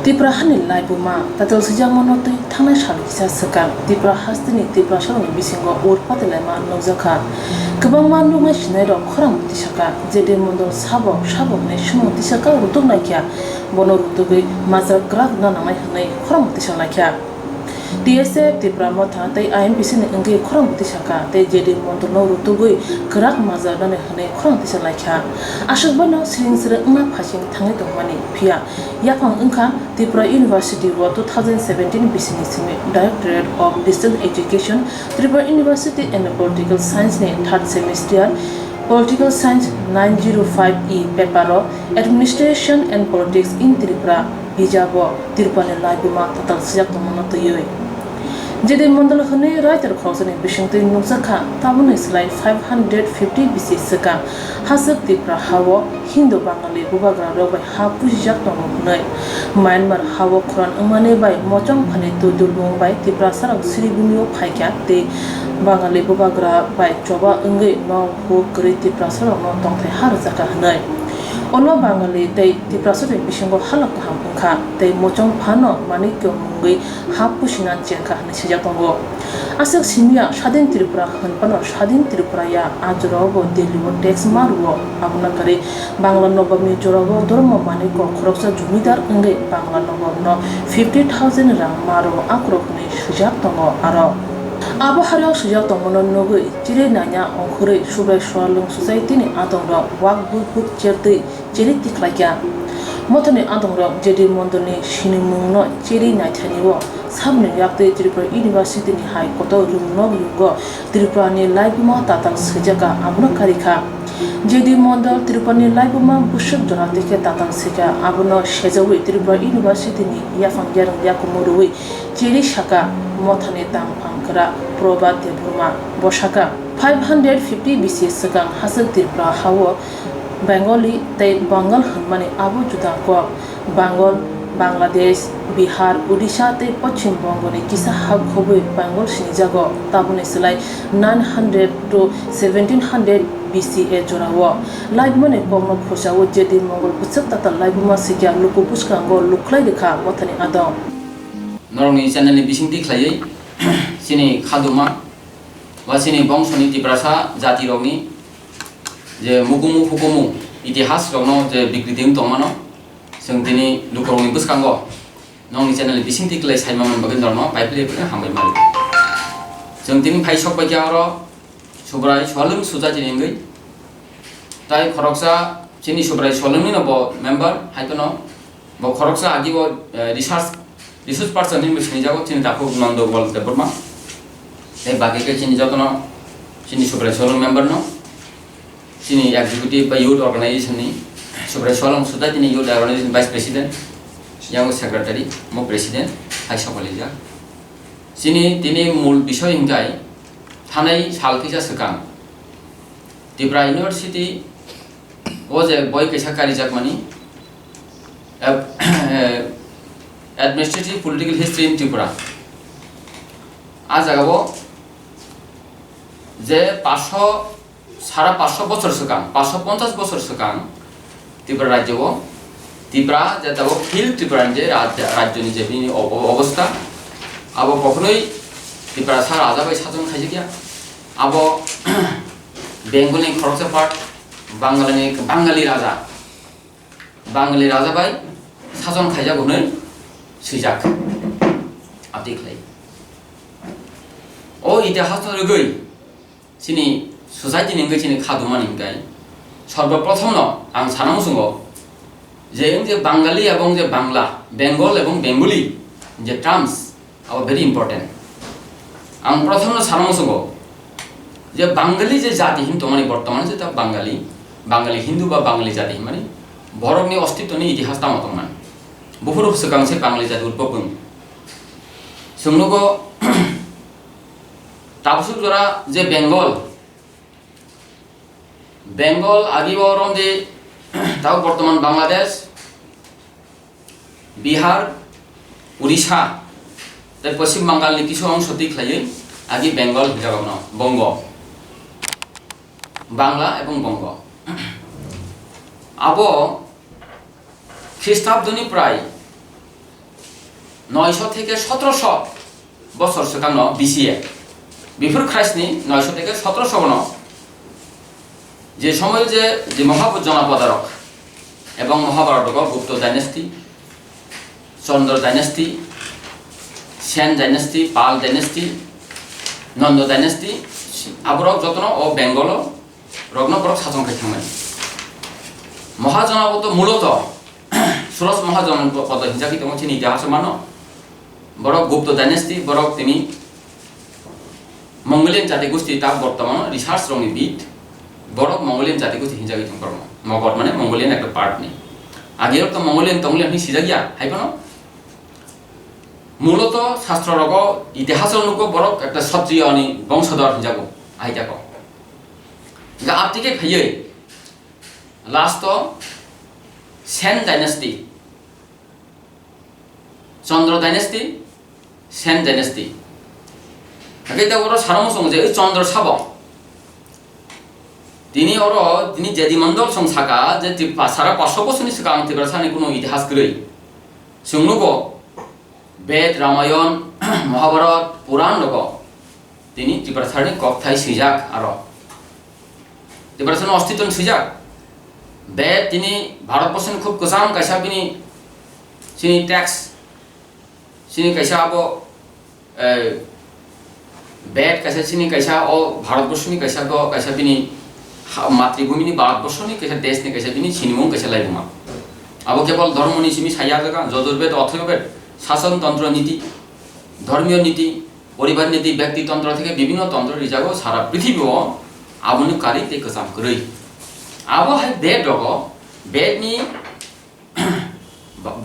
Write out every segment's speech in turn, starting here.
Tripura hani laibuma tatal sejak monotui tanah shaluk kisah sekal Tripura hastini Tripura shaluk bisingo urpat lema nozaka kebang mandu ngai shinai ro khorang tisaka jede mondol sabo ne shumo tisaka rutuk naikya bono rutugui mazar grak na namai hanai khorang tisaka naikya DSF Tripura motha tai IMPC ni engge khorang tisaka tai jede mondol no rutugui grak mazar na hanai khorang tisaka naikya ashok bano sring sre ngna phasing thangai tongmani phia yapang engka Tripura University ro 2017 business Directorate of Distance Education Tripura University and Political Science ne third semester Political Science 905E paper Administration and Politics in Tripura bijabo Tripura ne laibuma tatal sejak tomono toyoi jede mondol khone writer khosane bishingtui nukjaka tabuni slide 550 BC saka hasak Tripura hawo Hindu Bangali bubagra rok bai ha pujak tomo hnai Myanmar hawo khran amane bai mochong phane tu dulbung bai Tripura sarak sribumio phaikya te Bangali bubagra bai choba engai no ho kri Tripura sarak no tongthai har jaka hnai ono Bangali tei Tripura sarak bisingo halak ham kha tei mochong phano manikyo mungai ha pusinan chenka hne sejak tongo asak simia Shadin Tripura hanpano Shadin Tripura ya ajrogo deliwo tax marwo abuna kare Bangla Nobami jorogo dormo maniko khoroksa jumidar engai Bangla Nobamno 50,000 rang maro akrokne sujak tongo aro abo haryo sujak tomono nogui chire nanya ongkhore subai swalung society ni adongro wak buk cherte chiri tiklakya motone adongro jedi mondoni sinimungno chiri naithaniwo samne yakte Tripura University ni high koto rumno yugo Tripura ni laibuma tatal sejaka abuna karikha jedi mondal Tripura ni laibuma bushuk jorate ke tatal seka abuno shejawi Tripura University ni yafang yarang yakumurui chiri shaka mothane tang pangkara proba tebruma boshaka 550 BC sekang hasil Tripura hawo Bengali tei Bengal hanmani abu juda ko Bengal Bangladesh Bihar Odisha tei Paschim Bongo ni kisa hak khobui Bengal sinijago tabuni silai 900 to 1700 BC e jorawo laibmane komno khosawo jedi mongol pusak tata laibuma sikya luku puskango luklai dekha mothani adong Norong channel ni bising dikhlai sini khaduma wa sini bongsoni Tripura jati rogni je mugumu hukumu itihas rogno je bikritim tongmano जों दिनै लुखरंनि बुसखांगो नंनि channel बिसिं दिक्लाय साइमामन बगन दरनो पाइपले हामबाय मारि जों दिनै फाइसक बायजारो सुब्राय सलम सुजा दिनै ताइ खरकसा चिनि सुब्राय सलमनि नबो member हाइतनो बो खरकसा आगिबो रिसर्च पर्सन नि बिसिनि जागो चिनि दाखो नन्द गल देबरमा ए बागेके चिनि जतनो चिनि सुब्राय सलम मेम्बर नो चिनि एक्जिक्युटिव बा यूथ अर्गेनाइजेशन नि Subrai Solong sudah ini youth organization vice president, yang secretary, mau president, hai sekolahnya. Sini tini mul bisoi hinggai, tanai salkisa sekang. Tripura University, oje boy kisah kari jakmani, administrative political history in Tripura. Ajagawo, je 500 bosor sekang, 550 bosor sekang. Tripura Rajyo, Tripura jatabo hill Tripura je Rajyo ni jebini অবস্থা abo কখনোই Tripura sa raja bai sajon khaije gya abo Bengal ni khoroksa part Bangali raja bai sajon khaija gunoi sujak abdi khlai o itihas to rugoi sini society ni ngai sini khaduma ni ngai সর্বপ্রথম আং সানামসঙ্গ যে বাঙালি এবং যে বাংলা বেঙ্গল এবং Bengali যে terms are very important আং প্রথম সানামসঙ্গ যে বাঙালি যে জাতি হিন্দু মানে বর্তমানে যেটা বাঙালি হিন্দু বা বাঙালি জাতি মানে বরফনি অস্তিত্বনি ইতিহাস তামতমান বহু সুকাংশে বাঙালি জাতি উদ্ভব সঙ্গ তাপসুক জোড়া যে বেঙ্গল আদিবরম যে তাও বর্তমান বাংলাদেশ বিহার উড়িষ্যা তাই পশ্চিম বাংলার কিছু অংশ দিকলাই আগে বেঙ্গল হিসাবে বঙ্গ বাংলা এবং বঙ্গ আবো খ্রিস্টাব্দনি প্রায় 900 থেকে 1700 বছর সিগাং বিসিএ বিফোর খ্রাইস্টনি 900 থেকে 1700 যে সময় যে মহাপুরুষ জনপদারক এবং মহাভারত গুপ্ত ডাইনেস্টি চন্দ্র ডাইনেস্টি সেন ডাইনেস্টি পাল ডাইনেস্টি নন্দ ডাইনেস্টি আবরক যত্ন ও বেঙ্গল রগ্নবরক শাসন খাইखांनाय মহাজনপদ মূলত সুরজ মহাজনপদ হিসাবে দङ চিনি ইতিহাস মানো বরক গুপ্ত ডাইনেস্টি বরক তিনি মঙ্গোলিয়ান জাতি গোষ্ঠী তা বর্তমান রিসার্চ রঙি বিদ বরক মঙ্গোলিয়ান জাতি গোষ্ঠী হিসাবে দङ কর্ম মগধ মানে মঙ্গোলিয়ান একটা পার্ট নেই আগে তো মঙ্গোলিয়ান তঙ্গলিয়ান সিজা গিয়া হাইবনো মূলত শাস্ত্ররগ ইতিহাস অনুকো বরক একটা ক্ষত্রিয় বংশধর হিসাবে আইতাক গা আপটিকে ফাইয়ে লাস্ট সেন ডাইনেস্টি চন্দ্র ডাইনেস্টি সেন ডাইনেস্টি আগে ওর সারমসং যে চন্দ্র শাবক তিনি যেদি মন্ডল সংসাকা যে সারা 500 বছরनि सिगां तिब्रासानि কোনো ইতিহাস গৈ সংনুগো বেদ রামায়ণ মহাভারত পুরাণ লগ তিনি ত্রিপুরাসানি কক্থাই সিজাক আর ত্রিপুরাসানি অস্তিত্ব সিজাক বেদ তিনি ভারতবর্ষের খুব গোজাম কাইসা বিনি সিনি ট্যাক্স সিনি কাইসা আবো বেদ কাইসা সিনি কাইসা ও ভারতবর্ষনি কাইসা গো কাইসা বিনি মাতৃভূমিনি ভারতবর্ষনি কাইসা দেশনি কাইসা বিনি সিনিমং কাইসা লাইবুমা আবো কেবল ধর্মনি সিমি সাইয়া জায়গা যজুর্বেদ অথর্ববেদ শাসনতন্ত্র নীতি ধর্মীয় নীতি পরিবার নীতি ব্যক্তিতন্ত্র থেকে বিভিন্ন তন্ত্র রিজাগো সারা পৃথিবীও আবনুকারী তে কসাম করি আবো হাই বেদ রগ বেদনি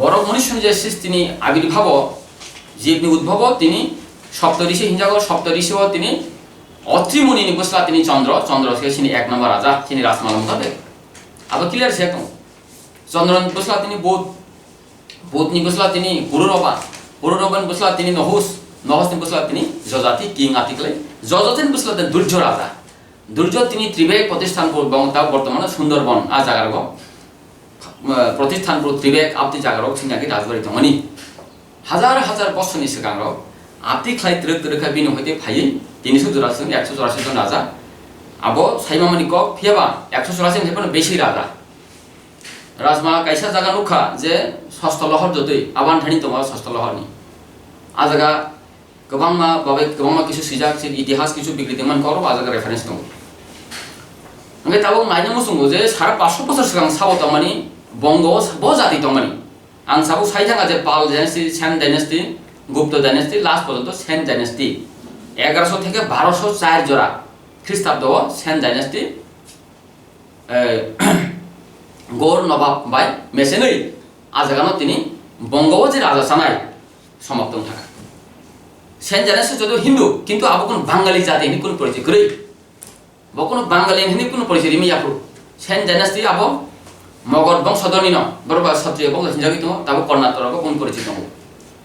বড় মনুষ্য যে সৃষ্টিনি আবির্ভাব জীবনি উদ্ভব তিনি সপ্তঋষি হিঞ্জাগো সপ্তঋষিও তিনি অত্রিমুনি বসলা তিনি চন্দ্র থেকে তিনি 1 নম্বর রাজা তিনি রাজমালা মুখাবে আবো ক্লিয়ার সে তো চন্দ্রন বসলা তিনি বোধনি বসলা তিনি পুরুরবান বসলা তিনি নহসনি বসলা তিনি যজাতি কিং আতিকলে যজতেন বসলা দুর্য রাজা দুর্য তিনি ত্রিবেগ প্রতিষ্ঠানপুর বংতা বর্তমানে সুন্দরবন আ জাগারগ প্রতিষ্ঠানপুর ত্রিবেগ আপতি জাগারগ সিনাকি রাজবাড়ি দঙনি হাজার হাজার বছরनि सिगां আপতি খাই ত্রিকা বিনো হইতে ফাই 384 জন 184 জন রাজা আবো সাইমামানি কক ফিয়াবা 184 হেপন বেশি রাজা রাজমালা কাইসা জায়গা নুখা যে ষষ্ঠ লহর যদি আবান ঠানি তোমার ষষ্ঠ লহরনি আ জায়গা গোबां কিছু সিজাক ইতিহাস কিছু বিকৃতিমান করো আ জায়গা রেফারেন্স দङ ओमफ्राय ताबो नायनो मोसंगो जे सारा 500 बोसोर सिगां साबो तमानि बंग ब जाति तमानि आं साबो साइथाङा जे Pal dynasty Sen dynasty Gupta dynasty last पर्यन्त सेन डाइनेस्टी 1100 থেকে 1204 জোড়া খ্রিস্টাব্দ সেন ডাইনেস্টি গৌর নবাব বাই মেসেनै আজাগানো তিনি বঙ্গও যে রাজা সানাই সমাপ্ত থাকা সেন ডাইনেস্টি যদিও হিন্দু কিন্তু আবো কোন বাঙালি জাতি হিনি কোন পরিচয় করি বকোন বাঙালি হিনি কোন পরিচয় রিমি আপু সেন ডাইনেস্টি আবো মগধ বংশধরনি ন বরবা ক্ষত্রিয় বংশ হিনজাগি দङ তাবো কর্ণাটক কোন পরিচয় দङ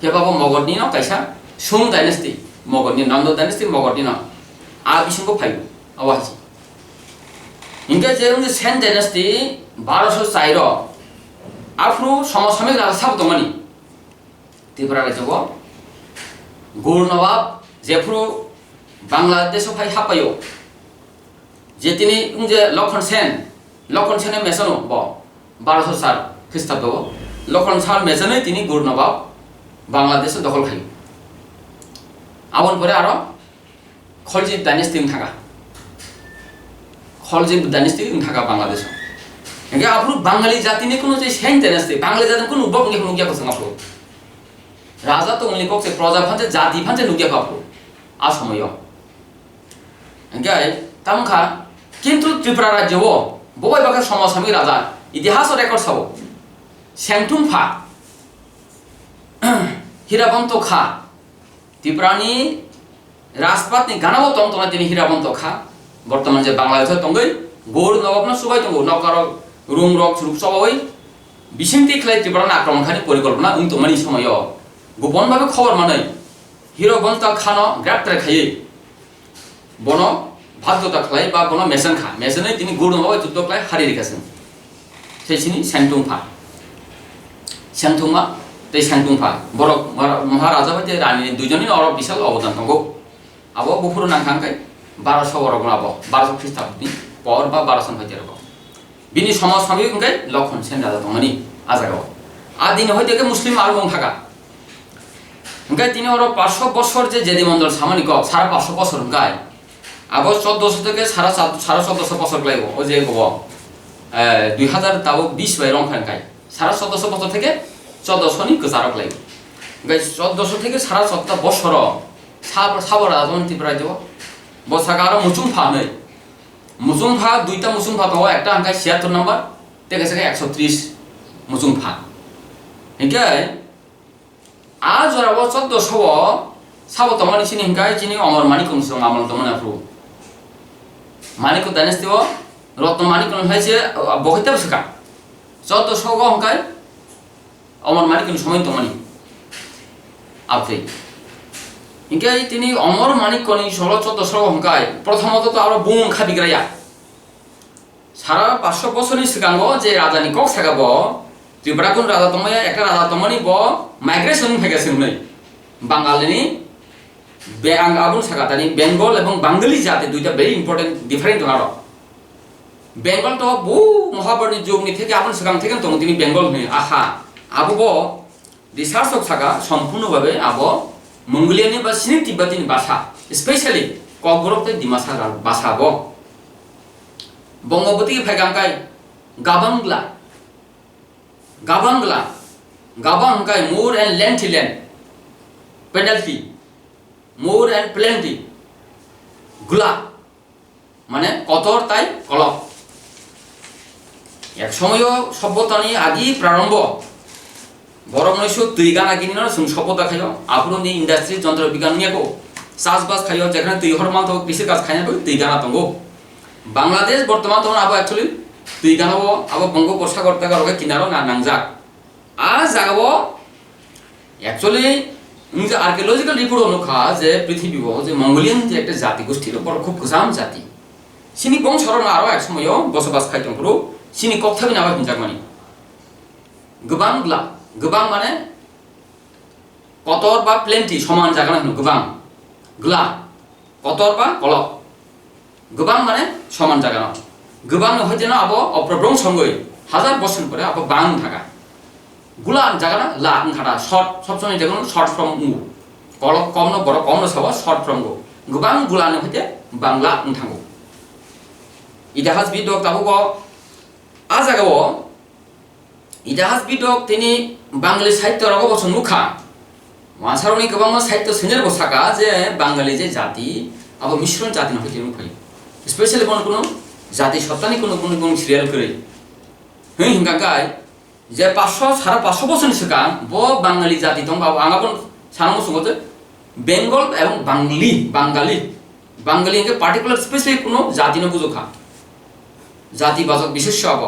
হেবাবো মগধনি ন কাইসা সুং ডাইনেস্টি মগধনি নন্দ ডাইনেস্টি মগধনি ন আ বিসংগো ফাইব আওয়াজি ইনকে যে সেন ডাইনেস্টি 1204 আফ্রু সমসাময়িক রাজা সাব দङनि ত্রিপুরা রাজ্যগো গৌর নবাব যেফ্রু বাংলাদেশ ফাই হাপাयो যে তিনি যে লক্ষণ সেনে মেসনো ব 1204 খ্রিস্টাব্দ লক্ষণ সাল মেসনে তিনি গৌর নবাব বাংলাদেশ দখল খাই আবন পরে আরো খলজি ডাইনেস্টি থাকা বাংলাদেশ এগে আপনি বাঙালি জাতিনি কোনো যে সেন ডাইনেস্টি বাঙালি জাতির কোনো উদ্ভব নেই কোনো গিয়া কসং আপনি রাজা তো উনি কক্সে প্রজা ভাঁজে জাতি ভাঁজে নুগিয়া আপনি আ সময় এগে তামখা কিন্তু ত্রিপুরা রাজ্য ববাই বাকা সমসাময়িক রাজা ইতিহাস রেকর্ড সাবো সেংটুমফা হীরাবন্ত খা ত্রিপুরানি রাজপাতনি গানাবো তংতনা তিনি হীরাবন্ত খা বর্তমান যে বাংলাদেশ তঙ্গই গৌর নবাব না সবাই তঙ্গ নকার রুম রক রূপ সবাই বিশিংতি খেলাই ত্রিপুরানি আক্রমণকারী পরিকল্পনা উন্তমানি সময় গোপনভাবে খবর মানে হীরবন্ত খান গ্রেপ্তার খাইয়ে বন ভাদ্যতা খাই বা বন মেসেন খা মেসেনে তিনি গৌর নবাব যুদ্ধ খাই হারিয়ে রেখেছেন সেই সেংটুমফা tei sangtungpha borok maharaja bai rani duijoni oro bisal অবদান দङ abo bufuru nangkhangkai 1200 borok abo 1200 খ্রিস্টাব্দनि por ba 1200 hoi terko bini somaj sami hingkai লক্ষণ সেন রাজা দঙনি আজাগাও আদিন হইতে কে মুসলিম আর বং থাকা হংকাই তিনি ওর 500 বছর যে জেদি মন্ডল সামনি ক 550 বছর হংকাই আবো 1400 থেকে 1450 বছর লাইব ও যে গব 2000 তাও 20 বাই রং খানকাই 1450 বছর থেকে 1400 নি গজারক লাইব হংকাই 1400 থেকে 17 বছর সাবরা জন্তি প্রায় দেব বসাগার মুচুংফা নাই মুচুংফা দুইটা মুচুংফা পাওয়া একটা হংকাই 76 নাম্বার থেকে 130 মুচুংফা হংকাই আজ ওরা 1400 সাবো তমানি সিনি হংকাই চিনি অমর মানিক মুসং আমল তমনা প্রু মানিক ডাইনেস্টি ও রত্ন মানিক হইছে বহিতে বসকা 1400 গো হংকাই অমর মানিক সময় তমানি আপনি হংকাই তিনি অমর মানিক কনি 1400 হংকাই প্রথমত তো আর বুং খাবিগ্রায়া সারা 500 বছরনি সিগাঙ্গ যে রাজানি কক সাগাবো ত্রিপুরা কোন রাজা তময়া একটা রাজা তমনি ব মাইগ্রেশন ফেগেছেন নাই বাঙালিনি আবুল সাগাতানি বেঙ্গল এবং বাঙালি জাতি দুইটা ভেরি ইম্পর্টেন্ট ডিফারেন্ট আর বেঙ্গল তো বহু মহাবর্ণী যুগনি থেকে আবুল সাগাম থেকে তো তিনি বেঙ্গল নে আহা আবু ব রিসার্চ অফ সাগা সম্পূর্ণভাবে আব মঙ্গোলিয়ানি বা সিনি তিব্বতীনি ভাষা স্পেশালি ককবরকতে ডিমাসা ভাষা ব বঙ্গবতী ফেগামকাই গাবাংলা গাবাংলা গাবাং হংকাই more and lengthy land penalty more and plenty গুলা মানে কতর তাই কলক এক সময় সভ্যতানি আদি প্রারম্ভ বরং নৈশো তুই গানা কিনি না সভ্যতা খাইও আপনি ইন্ডাস্ট্রি যন্ত্র বিজ্ঞান নিয়ে চাষবাস খাইও যেখানে তুই হরমাল তো কৃষি কাজ খাই না তুই গানা তঙ্গ বাংলাদেশ বর্তমান তখন আবো অ্যাকচুয়ালি তুই গানাবো আবো বঙ্গোপসাগর থেকে কিনারো না নাংজাক আজ জাগাবো অ্যাকচুয়ালি আর্কিওলজিক্যাল রিপোর্ট অনুখা যে পৃথিবী যে মঙ্গোলিয়ান যে একটা জাতি গোষ্ঠীর উপর খুব গোজাম জাতি সিনি বংশরণ আরো এক সময় বসবাস খাইতং পুরো সিনি কথাবি নাবা হিনজাক মানি গোবাং মানে কতর বা প্লেন্টি সমান জায়গা না গোবাং গ্লা কতর বা কলক গোবাং মানে সমান জায়গা না গোবাং হইতে না আবো অপ্রব্রং সঙ্গই হাজার বছর পরে আবো বাং থাকা গুলা জায়গা না লা থাকা শর্ট সবসময় যেগুলো শর্ট ফ্রম উ কলক কম না বড় কম না সব শর্ট ফ্রম গো গোবাং গুলানো হইতে বাংলা থাঙ্গো ইতিহাসবিদ তাবুক আজাগাও ইতিহাসবিদ তিনি বাঙালি সাহিত্য রগবছর মুখা মাছারনি গোবাং সাহিত্য সিনের বসাকা যে বাঙালি যে জাতি আবো মিশ্রণ জাতি না হইতে মুখাই স্পেশালি কোনো জাতি সত্তানি কোনো সিরিয়াল করে হিংগাগাই যে 500 বছর সিগাং ব বাঙালি জাতি দং আঙাবন সানামো সঙ্গতে বেঙ্গল এবং বাঙালি একে পার্টিকুলার স্পেসিফিক কোনো জাতি না বুঝোখা জাতিবাচক বিশেষ্য আব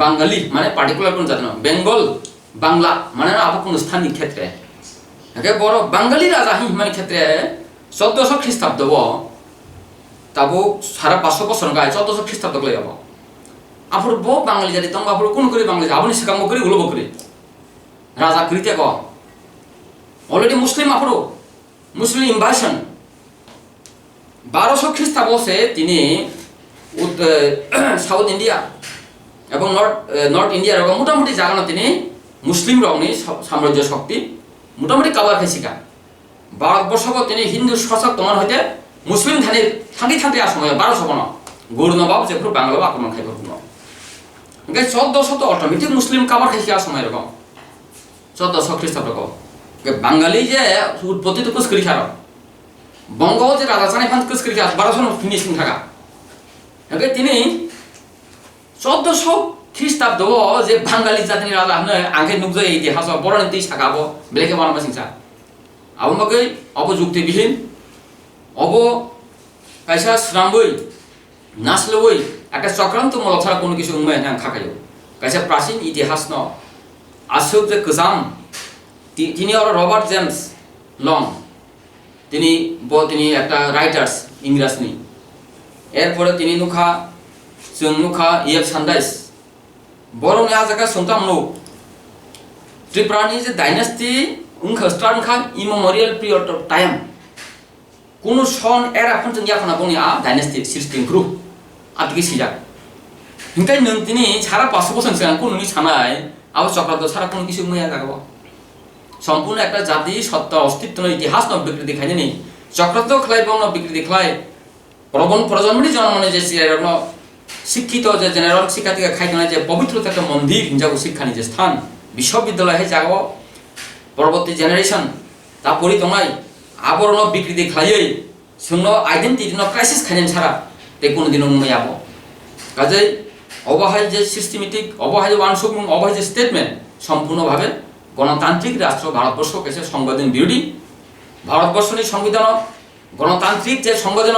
বাঙালি মানে পার্টিকুলার কোনো জাতি না বেঙ্গল বাংলা মানে আবো কোনো স্থানিক ক্ষেত্রে একে বড় বাঙালি রাজা হিমানি ক্ষেত্রে 1400 খ্রিস্টাব্দ তাবো 550 বছর গায়ে 1400 খ্রিস্টাব্দ গলে যাব আফর ব বাঙালি জাতি তং আফর কোন করে বাঙালি আপনি সিকাম করে গুলো বকরে রাজা কৃতে ক অলরেডি মুসলিম আফর মুসলিম ইনভাশন 1200 খ্রিস্টাব্দে তিনি সাউথ ইন্ডিয়া এবং নর্থ ইন্ডিয়ার মোটামুটি জায়গা তিনি মুসলিম রঙনি সাম্রাজ্য শক্তি মোটামুটি কাবার খাইছিকা ভারতবর্ষক তিনি হিন্দু শাসক তোমার হইতে মুসলিম থাকি সময় 1200 বন গৌরনবাব যে বাংলা আক্রমণ খাইব 1400 অটোমেটিক মুসলিম কাবার খাইছিয়া সময় এরকম 1400 খ্রিস্টাব্দ বাঙালি যে উৎপত্তি তো কুস্করি খার বঙ্গ যে রাজা চানি ফান কুস্করি খার 1200 ফিনিশিং থাকা তিনি 1400 খ্রিস্টাব্দ যে বাঙালি জাতিনি রাজা আগে নুকজো ইতিহাস বড় নীতি সাগাবো বেলেকে বানাবা সিংসা আবমাকে অবযুক্তিবিহীন কাইসা শ্রামবই নাসলবই একটা চক্রান্তমূলক ছাড়া কোনো কিছু উন্নয়ন খাকাইও কাইসা প্রাচীন ইতিহাস ন আসুক যে গোজাম তিনি রবার্ট জেমস লং তিনি একটা রাইটার্স ইংরাজনি এরপরে তিনি নুখা ইয়েব সান্দাইস বড় নেওয়া জায়গা শুনতাম নো ত্রিপুরানি যে ডাইনাস্টি উনখা স্টার্ন খা ইমেমোরিয়াল পিরিয়ড অফ টাইম কোন সন এরা এখন जों याखना बनि आ डाइनास्टी सिस्टेम ग्रुप आतगि सिजा हिंखाय नों दिनै सारा 500 বছর सिगां कोननि सानाय आबो चक्राন্ত सारा कोन किछु मैया जागो সম্পূর্ণ একটা জাতি সত্তা অস্তিত্ব ইতিহাস ন বিকৃতি খাইনি নেই চক্রান্ত খেলাইবং ন বিকৃতি খেলাই প্রজন্মনি জন্মনে যে সিরারগ্ন শিক্ষিত যে জেনারেল শিক্ষার্থীকে খাইতনা যে পবিত্রতা একটা মন্দির হিংজাগো শিক্ষানি যে স্থান বিশ্ববিদ্যালয় হে জাগো পরবর্তী জেনারেশন তা পরি তংলাই আবরণ বিকৃতি খাইयै সুন্ন আইডেন্টিটি ন ক্রাইসিস খাইনেন ছাড়া তে কোন দিন অনুময়াবো কাজেই অবহাই যে সিস্টেমেটিক অবহাই যে ওয়ানসুকমুং অবহাই যে স্টেটমেন্ট সম্পূর্ণভাবে গণতান্ত্রিক রাষ্ট্র ভারতবর্ষ কেছে সংবিধান বিরোধী ভারতবর্ষনি সংবিধান গণতান্ত্রিক যে সংবিধান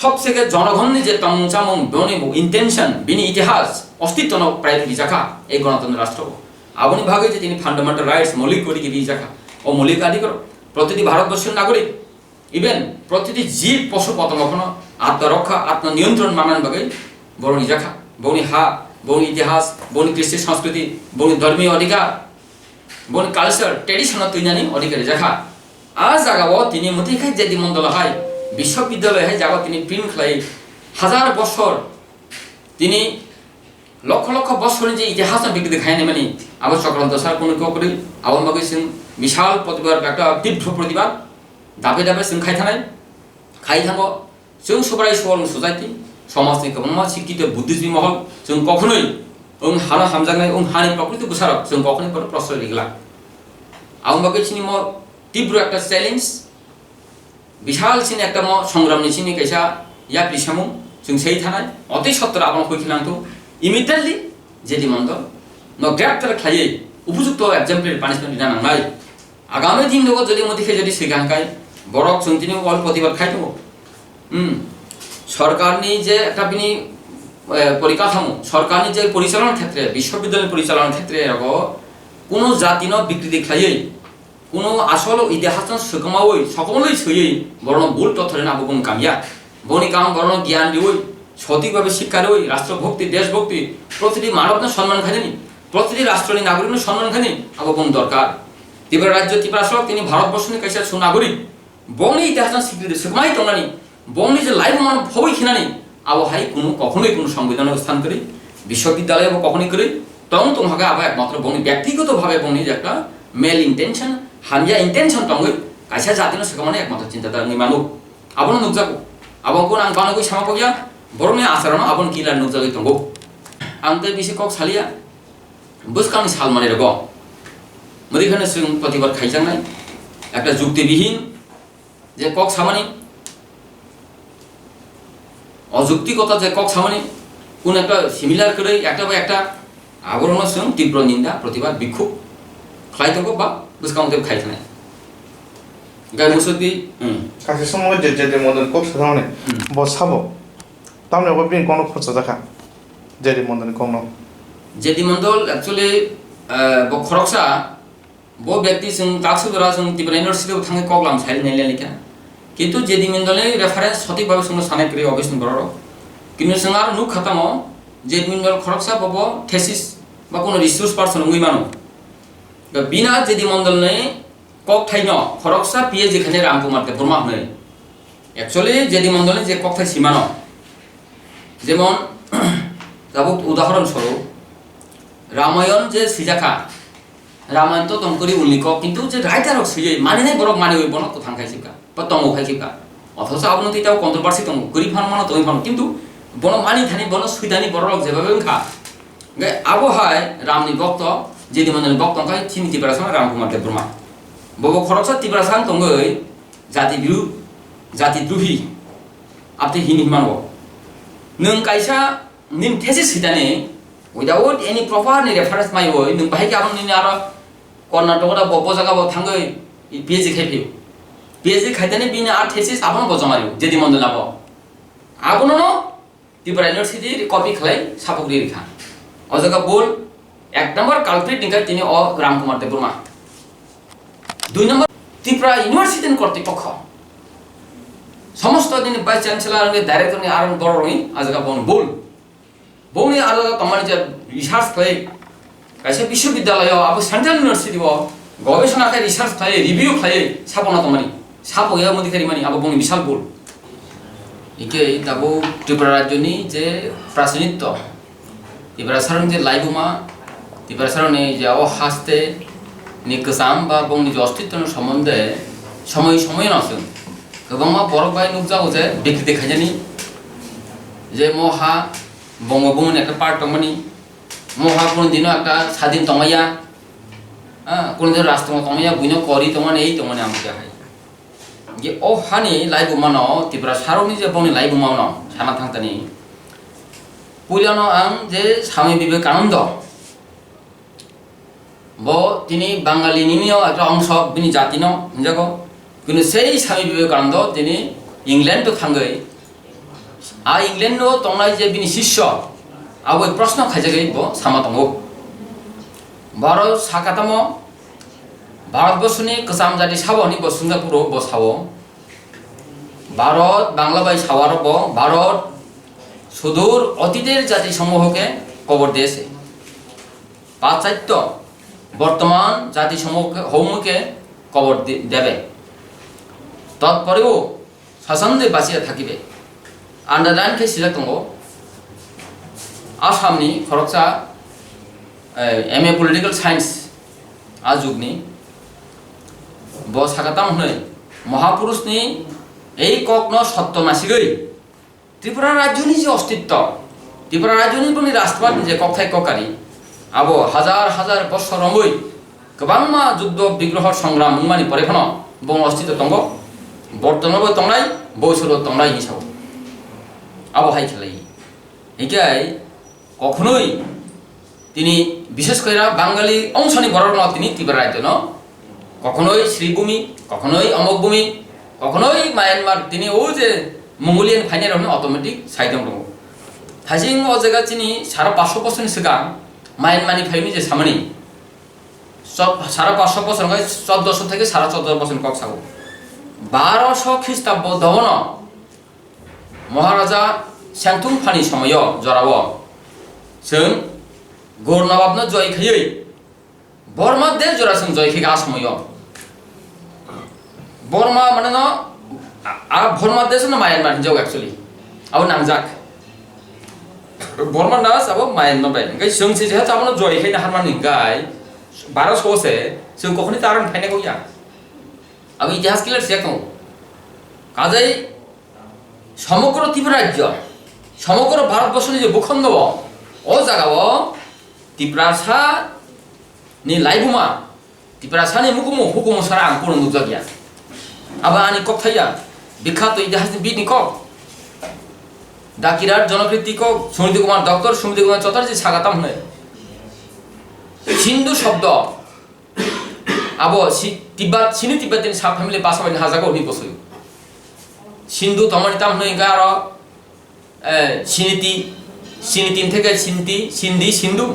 সবথেকে জনগণনি যে তংচামং বনি ইন্টেনশন বিনি ইতিহাস অস্তিত্ব ন প্রায় বিজাখা এই গণতন্ত্র রাষ্ট্র আবনি ভাগে যে তিনি ফান্ডামেন্টাল রাইটস মৌলিক অধিকার বিজাখা ও মৌলিক অধিকার প্রতিটি ভারতবর্ষের নাগরিক ইভেন প্রতিটি জীব পশু পতঙ্গ আত্মরক্ষা আত্মনিয়ন্ত্রণ মানান বাগে বড় নিজাখা বনি হা বনি ইতিহাস বনি কৃষ্টি সংস্কৃতি বনি ধর্মীয় অধিকার বনি কালচার ট্রেডিশন তৈরি অধিকারী জাখা আজ জাগাও তিনি মতিখাই যেদি মন্ডল হয় বিশ্ববিদ্যালয় হয় জাগাও তিনি প্রিন্ট খাই হাজার বছর তিনি লক্ষ লক্ষ বছরের যে ইতিহাস বিকৃতি খাইনি মানে আবার চক্রান্ত সার কোনো কেউ করি আবার মাকে বিশাল প্রতিবাদ একটা তীব্র প্রতিবাদ দাবে দাবে जों খাইথানাই খাইথাঙ্গো जों সবাই সরল সোসাইটি সমাজनि गोबां শিক্ষিত বুদ্ধিজীবী মহল जों কখনোই হানা হামজানাই হানি প্রকৃতি বুসারক जों কখনোই কোনো প্রশ্রয় দিগলা আউমাকে চিনি ম তীব্র একটা চ্যালেঞ্জ বিশাল চিনি একটা ম সংগ্রামনি চিনি কাইসা ইয়া প্রিসামু जों সেই থানায় অতি সত্তর আপন কইখিনাंगौ ইমিডিয়েটলি যেদি মন্ডল ন গ্রেপ্তার খাইয়ে উপযুক্ত এক্সাম্পল পানিশমেন্ট জানাंगनाय আগামী দিন লোক যদি মধ্যে যদি সিগাঙ্কাই বড়ক जों তিনি অল প্রতিবাদ খাইতো সরকারনি যে একটা বিনি পরিকাঠামো সরকারনি যে পরিচালনার ক্ষেত্রে বিশ্ববিদ্যালয় পরিচালনার ক্ষেত্রে এরকম কোনো জাতি ন বিকৃতি খাইয়ে কোনো আসল ইতিহাস সুকমাওই সকলই ছইয়ে বরণ ভুল তথ্যের না বং কামিয়া বনি কাম বরণ জ্ঞান দিওই সঠিকভাবে শিক্ষা দেওই রাষ্ট্রভক্তি দেশভক্তি প্রতিটি মানবকে সম্মান খাইনি প্রতিটি রাষ্ট্রের নাগরিক সম্মান খাইনি আবং দরকার ত্রিপুরা রাজ্য ত্রিপুরা সরকার তিনি ভারতবর্ষের কাছে সুনাগরিক বংনি ইতিহাস স্বীকৃতি সুকমাই তংনানি বংনি যে লাইভ মান ভবই খিনানি আবহাই কোনো কখনোই কোনো সংবিধান স্থান করি বিশ্ববিদ্যালয় কখনোই করি তং তোমাকে আবার একমাত্র বংনি ব্যক্তিগতভাবে বংনি যে একটা মেল ইন্টেনশন হানিয়া ইন্টেনশন তংগই কাইসা জাতিন সুকমানে একমাত্র চিন্তাধারা নিমানো আবন নুকজাগো আবং কোন আং বানগই সামাকগিয়া বরংনি আচরণ আবন কিলার নুকজাগই তংগো आंते बिसे कक सालिया बुसकांनि सालमाने रग मदिखाने जों प्रतिबाद खाइजांनाय একটা যুক্তিবিহীন যে কক সামানি অযুক্তিকতা যে কক সামানি কোন একটা সিমিলার করে একটা বা একটা আবরণ जों তীব্র নিন্দা প্রতিবাদ বিক্ষোভ খাইতঙ্গ বা বুসকাংতে খাইথানাय গায় মুসুদি কাছে সময় যে মদন কক সামানি বসাবো তামনে ববিন কোন খরচ দেখা যেদি মন্দল কোন যেদি মন্ডল एक्चुअली ब खरकसा ब व्यक्ति जों ताक्सुबरा जों ত্রিপুরা ইউনিভার্সিটিयाव थाङै कगलाम साइल नायलानिका किन्तु जेदी मन्डलनि रेफारेन्स सठिकभावे जों सानाय करि अबेसन बररो किन्तु जों आरो नुक खातामो जेदी मन्डल खरकसा बब थेसिस बा कोनो रिसोर्स पार्सन उइ मानो बिना जेदी मन्डलनि कक थाइनो खरकसा पिएचडि खाने रामकुमार देबबर्मा होनो एक्चुअली जेदी मन्डलनि जे कक थाइ सिमानो जेमन যাবত উদাহরণস্বরূপ রামায়ণ যে সিজাখা রামায়ণ তো তংকরি উল্লেখ কিন্তু যে রাইটারক সিজে মানে নাই বরক মানে ওই বন কোথাং খাইছিকা বা তঙ্গ খাইছিকা অথচ আপনি তাও কন্ট্রোভার্সি তঙ্গ গরিব ফান মানে তুমি ফান কিন্তু বন মানি থানি বন সুইদানি বড়ক যেভাবে খা গে আবহায় রামনি ভক্ত যেদি মানে ভক্ত খাই চিনি ত্রিপুরাসাং রামকুমার দেববর্মা বব খরচা ত্রিপুরাসাং তঙ্গই জাতি দ্রোহী আপনি হিনি মানব নং কাইসা nim thesis hitane without any proper reference mai hoy nung bahai ka amon ni aro Karnataka da bobo jaga bo thangai PhD khaipi PhD khaitane bina ar thesis abon bo jamari jedi mondol labo abono no Tripura University copy khlai sapogri rekha o jaga bol এক নম্বর culprit নিকাই তিনি অ রামকুমার দেববর্মা দুই নম্বর Tripura university কর্তৃপক্ষ সমস্ত দিন vice chancellor director নি আর বড় রই আজকা বন বল বউনি আলাদা তোমার যে রিসার্চ করে kaisa biswabidyalayo abo central university bo gobeshona khai research khai review khai sabona tomani sabo ya modi khari mani abo bong bisal bol ike tabo Tripura rajyoni je prasonitto Tripura sarong je laibuma Tripura sarone je ও হাসতে ni kesam ba bong ni ostitto sombonde সময় নাসুন गोबांमा बरक bye नुकजागो जे बेखि देखायजानि जे महा बंगबुमनि একটা part তংমানি মহা কোন দিন একটা স্বাধীন তংমাইয়া কোন দিন রাষ্ট্র তংমাইয়া বুইনো করি তংমানি এই তংমানি আমকে হাই যে ও হানি লাইবুমানো তিব্রা সারনি যে বংনি লাইবুমানো সানা থাংতানি পুইলানো আং যে স্বামী বিবেকানন্দ ব তিনি বাঙালিনিও একটা অংশ বিনি জাতিনো হিনজাগো কিন্তু সেই স্বামী বিবেকানন্দ তিনি ইংল্যান্ড থাঙ্গৈ ইংল্যান্ড তংনাই যে বিনি শিষ্য আবৈ প্রশ্ন খাইজাগৈ ব সামা তংগো বারো সাকাতাম ভারতবর্ষনি কসাম জাতি সাবনি ব সিঙ্গাপুর ব সাব ভারত বাংলা বাই সাওয়ার ব ভারত সুদূর অতীতের জাতি সমূহকে কবর দিয়েছে পাশ্চাত্য বর্তমান জাতি সমূহকে কবর দেবে তৎপরেও শাসনদে বাঁচিয়ে থাকিবে আন্ডারলাইন কে সিলেক্ট দङ आसामनि खरकसा एम ए पलिटिकल साइंस आजुगनि ब सागाताम हनै महापुरुषनि এই কগ্ন সত্য নাসিগৈ ত্রিপুরা রাজ্যনি যে অস্তিত্ব ত্রিপুরা রাজ্যনি বনি রাষ্ট্রবাদ যে কক্থাই ককারি আবো হাজার হাজার বছর রঙৈ गोबांमा যুদ্ধ বিগ্রহ সংগ্রাম মুংমানি পরেখন বং অস্তিত্ব দङ বর্তমানবো তংনাই বৈসরো তংনাই হিসাব আবো হাই খেলাই একাই কখনোই তিনি বিশেষ করে বাঙালি অংশনি বড় তিনি ত্রিপুরা রাজ্য ন কখনোই শ্রীভূমি কখনোই অমোকভূমি কখনোই মায়ানমার তিনি ও যে মঙ্গোলিয়ান ফাইনাল হন অটোমেটিক সাইদং দङ হাজিং ও জায়গা তিনি 550 বছরनि सिगां মায়ানমারनि ফাইনি যে সামনি সব 550 বছর 1400 থেকে 14.5 বছর কক সাগো 1200 খ্রিস্টাব্দ দহন মহারাজা স্যাংথুং ফানি সময় জরাও जों गौर नवाबनो जय खयै बर्मा दे जरा जों जय खैगा समय बर्मा माने न आ बर्मा देश न म्यानमार हिजाव एक्चुअली आव नांजाक बर्मा दास अब म्यानमार बाय गै जों से जे ताबनो जय खैना हारमानि गाय 1200 से जों कखनि तारन फाइना गया अब इतिहास किलर सेक काजै समग्र त्रिपुरा राज्य समग्र भारतबर्षनि जे भूखण्ड ও জাগাও ত্রিপুরাসা নি লাইবুমা ত্রিপুরাসানি মুকুমু হুকুমু সারা আং পুরো নুজা গিয়া আবা আনি কক্থাইয়া বিখ্যাত ইতিহাসনি বিনি কক ডাকিরার জনকৃতি কক সুনীতি কুমার ডক্টর সুনীতি কুমার চটার্জি স্বাগতম হনে সিন্ধু শব্দ আবো তিব্বত সিনি তিব্বতিন সব ফ্যামিলি পাশাপাশি হাজাগো নি বসই সিন্ধু তমনিতাম হনে গার সিনিতি সিনিতিন থেকে সিন্তি সিন্ধি সিন্ধু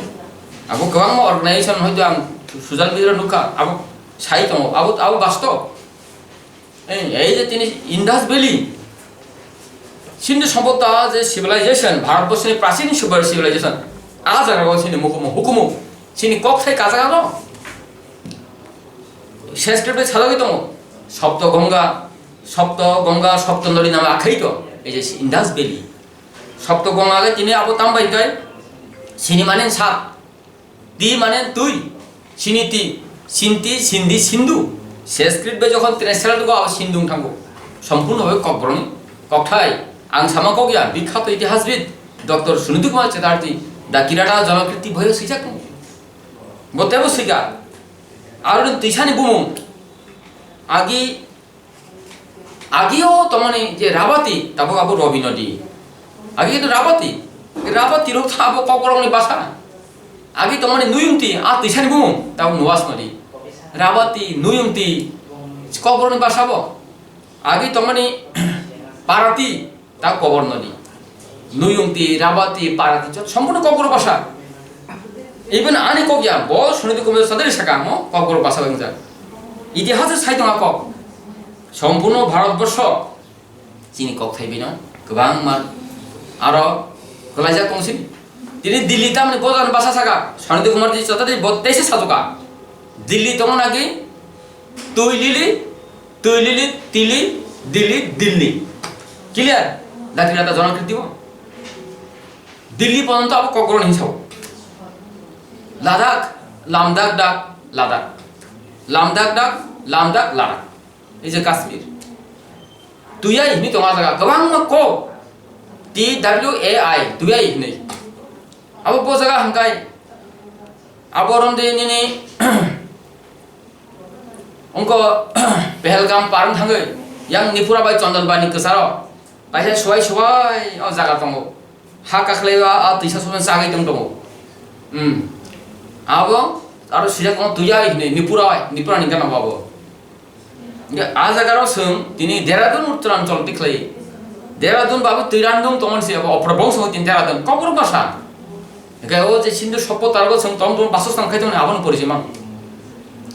আবো গোबां অর্গানাইজেশন হয়তো আং সুজাল বিদ্র নুকা আবো সাহিত্য আবো আবো বাস্তব এই যে তিনি ইন্দাস ভ্যালি সিন্ধু সভ্যতা যে সিভিলাইজেশন ভারতবর্ষের প্রাচীন সিভিলাইজেশন আজ আর সিনি মুকুমু হুকুমু সিনি কক্সাই কাজাগানো শেষ স্ক্রিপ্টে ছাড়াই দङ সপ্ত গঙ্গা সপ্ত নদী নামে আখ্যায়িত এই যে ইন্দাস ভ্যালি সপ্ত গঙ্গাকে তিনি আবো তামবাই গায় সিনি মানে সাত তি মানে তুই সিনিতি সিন্তি সিন্ধি সিন্ধু শেষ স্ক্রিপ্টে যখন ট্রান্সলেট গো আবো সিন্ধুং থাঙ্গো সম্পূর্ণভাবে ককবরনি ককঠাই আং সামাকো গিয়া বিখ্যাত ইতিহাসবিদ ডক্টর সুনীতি কুমার চ্যাটার্জি দা কিরাটা জনকৃতি ভয় সিজাক বতেব সিগা আর তিসানি বুমু আগিও তমানে যে রাবাতি তাবো আবো রবি নদী আগে তো রাবাতি রূপ থাবো ককরংনি বাসা আগে তো মানে নুয়ুংতি আ তিসানি বুম তাও নুয়াস নদী রাবাতি নুয়ুংতি ককরংনি বাসাবো আগে তো মানে পারাতি তাও কবর নদী নুয়ুংতি রাবাতি পারাতি সম্পূর্ণ ককর বাসা ইভেন আনি কগিয়া ব সুনীতি কুমার সাদের সাকাম ককর বাসা বেংজা ইতিহাসের সাহিত্য কক সম্পূর্ণ ভারতবর্ষ চিনি কক থাইবি না गोबां मान आरो गलायजा दंसिन তিনি দিল্লি তামনে বোজান বাসা সাকা সনিত কুমার জি চতাদি বত্তেসে সাজুকা দিল্লি তমন আগে তুই লিলি তিলি দিল্লি দিল্লি ক্লিয়ার দাঁড়িয়ে জনকৃত দিব দিল্লি পর্যন্ত আবার ককরণ হিসাব লাদাখ লামদাক ডাক লাদাখ লামদাক ডাক লামদাক লাদাখ এই যে কাশ্মীর তুইয়া ইহনি তোমার জায়গা গোবাং ক TWAI তুইয়া ইহনি আবার বো জায়গা হাঙ্কাই আবার রন্দে নিনি অঙ্ক পেহেলগাম পারম থাঙ্গে yang nipura bai চন্দন বানি কসারো কাইসা সবাই সবাই ও জায়গা দङ হা কাখলেবা আ তিসা সবেন সাগাই দङ আবো আর সিজা কোন তুইয়া ইহনি নিপুরা নিকানা বাবো आ जगाराव सों दिनै देहरादुन उत्तरांचल तिख्लै देहरादुन बाबु तिरानदुन तमनसे अप्रबंस होतिन देहरादुन कबर भाषा गाय ओ जे सिन्धु सभ्यतारगो सों तम बासस्थान खाइतों आबन परिजेमा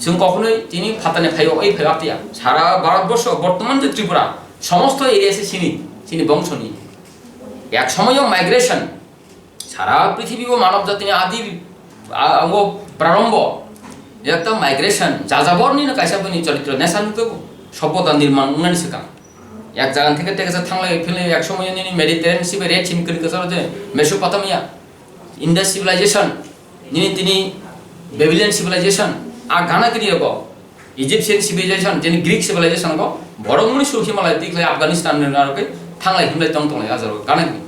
जों कखनोই তিনি ফাতানে ফাইও এই ফাইয়াতিয়া সারা ভারতবর্ষ বর্তমান যে ত্রিপুরা সমস্ত এরিয়াসে চিনি বংশনি এক সময়ও মাইগ্রেশন সারা পৃথিবী ও মানব জাতির আদি প্রারম্ভ একটা মাইগ্রেশন যাযাবরনি না কাইসাবনি চরিত্র নেশান তো সভ্যতা নির্মাণ উন্নয়ন শেখা এক জায়গা থেকে টেকেছে থাকলে ফেলে এক সময় নিয়ে মেডিটেরিয়ান সিবে রেড চিমকরি কসার যে মেসোপটামিয়া ইন্ডাস সিভিলাইজেশন তিনি বেবিলিয়ান সিভিলাইজেশন আর গানা ক্রিয়া গো ইজিপ্সিয়ান সিভিলাইজেশন যিনি গ্রিক সিভিলাইজেশন গো বড় মনীষী হিমালয় দিকলে আফগানিস্তান নারকে থাকলে হিমলাই তং তং আজার গানা কি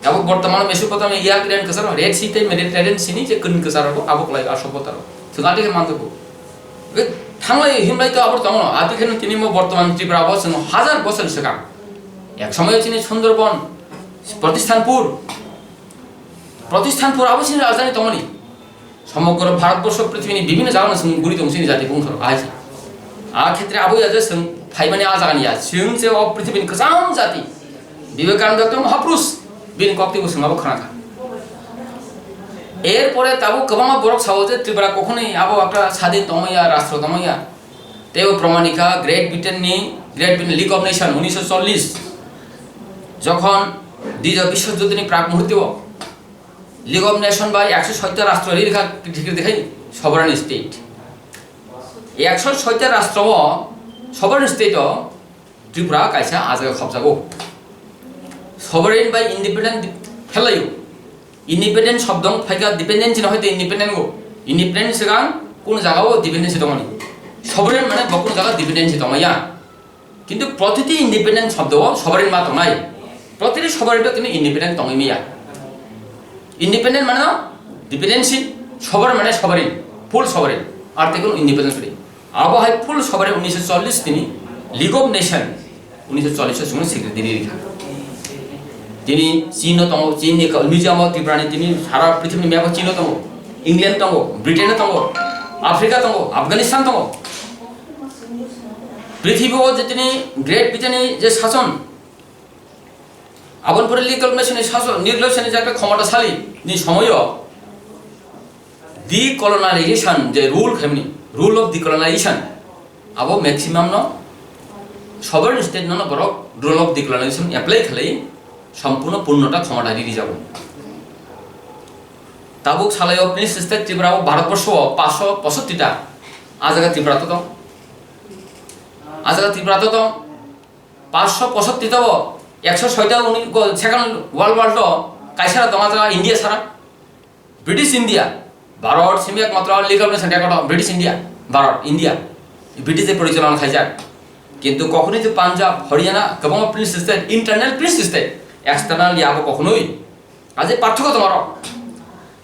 अब बर्तमान मेसोपोटामिया या ग्रेन कसार रेड सी ते मेडिटेरियन सिनी जे कन कसार को अब कलाई असभ्यतार सुगाति के मानतो वे थांगलाई हिमलाई तो आबर तंग आदिखेन तिनी म बर्तमान त्रिपुरा बसन हजार बছর सका एक समय चिनी सुंदरबन प्रतिष्ठानपुर अवश्य राजधानी तंगनी समग्र भारतवर्ष पृथ्वीनि विभिन्न जागा सं गुरि दंसिनि जाति बुंथर आइस आ क्षेत्र आबो याजे सं फाइमानि आ जागानिया सिं जे पृथ्वीनि गोजाम जाति विवेकानंद तो महापुरुष बिन कक्ति बसंगाबो खोनाखा एरपरे ताबो गोबां बरक सावो जे त्रिपुरा कखनै आबो একটা স্বাধীন তময়া রাষ্ট্র তময়া তেও প্রমাণিকা Great Britain league of nation 1940 যখন দ্বিতীয় বিশ্বযুদ্ধের প্রাক মুহূর্তে লিগ অফ নেশন বাই 170 রাষ্ট্র রেখা ঠিক দেখাই সভারেন স্টেট 170 রাষ্ট্র সভারেন স্টেট त्रिपुरा কাইসা আজকে খবজাগো sovereign by independent hello independent শব্দ ফাইকা ডিপেন্ডেন্সি না হইতে ইন্ডিপেন্ডেন্ট গো ইন্ডিপেন্ডেন্ট সেগান কোন জায়গাও ডিপেন্ডেন্সি দমনি sovereign মানে কোন জায়গা ডিপেন্ডেন্সি দময়া কিন্তু প্রতিটি ইন্ডিপেন্ডেন্ট শব্দ sovereign মা দমাই প্রতিটি sovereign তো কিন্তু ইন্ডিপেন্ডেন্ট দমইমিয়া ইন্ডিপেন্ডেন্ট মানে ডিপেন্ডেন্সি sovereign মানে sovereign ফুল sovereign আর তে কোন ইন্ডিপেন্ডেন্ট করি আবো হাই ফুল sovereign 1940 তিনি লিগ অফ নেশন 1940 এর সময় স্বীকৃতি দিয়ে রেখা তিনি চীন তঙ্গ চীন মিউজিয়াম ত্রিপুরানি তিনি সারা পৃথিবী ম্যাপ চীন তঙ্গ ইংল্যান্ড তঙ্গ ব্রিটেন তঙ্গ আফ্রিকা তঙ্গ আফগানিস্তান তঙ্গ পৃথিবী যে তিনি গ্রেট ব্রিটেনের যে শাসন আবনপুরের লিগাল নেশনের শাসন নির্বাচনের যে একটা ক্ষমতাশালী নি সময় দি কলোনালাইজেশন যে rule family rule of the colonisation আবো ম্যাক্সিমাম ন সভারেন স্টেট ন Borok rule of the colonisation apply খালাই সম্পূর্ণ পূর্ণটা ক্ষমতা দিয়ে যাব তাবুক সালায় প্রিন্স স্টেট ত্রিপুরা ভারতবর্ষ 565টা আজাগা ত্রিপুরা তো আজাগা ত্রিপুরা তো 565টা 106টা সেকেন্ড ওয়ার্ল্ড কাইসারা দমা জায়গা ইন্ডিয়া সারা ব্রিটিশ ইন্ডিয়া ভারত সিমি একমাত্র লিগাল নেশন একটা ব্রিটিশ ইন্ডিয়া ভারত ইন্ডিয়া ব্রিটিশে পরিচালনা খাইছে কিন্তু কখনোই যে পাঞ্জাব হরিয়ানা গোবাং prince state internal prince state external ইয়াবো কখনোই আজ পার্থক্য তোমার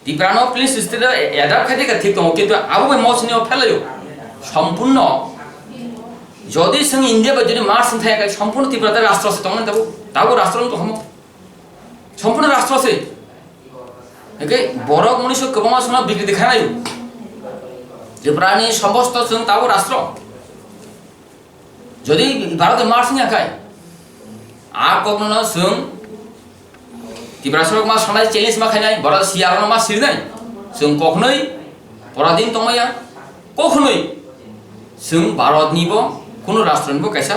ত্রিপুরানো প্রিন্স স্টেট এডাপ খাইতে ঠিক দङ কিন্তু আবো মসনিও ফেলাयो সম্পূর্ণ যদি সং ইন্ডিয়া বা যদি মার্চ থাকে সম্পূর্ণ ত্রিপুরাতে রাষ্ট্র আছে তখন তাবো রাষ্ট্র তো হম সম্পূর্ণ রাষ্ট্র আছে একে বড় মনীষ গোবাং সনা বিক্রি দেখায় নাই ত্রিপুরানি সমস্ত সং তাবো রাষ্ট্র যদি ভারতে মার্চ নিয়ে খায় আর কখনো সং ত্রিপুরা সরকার মা সমাজ চ্যালেঞ্জ মা খাই বড় সিয়ার মা সির নাই সং কখনোই পরাধীন তময়া কখনোই সং ভারত নিব কোন রাষ্ট্র নিব কাইসা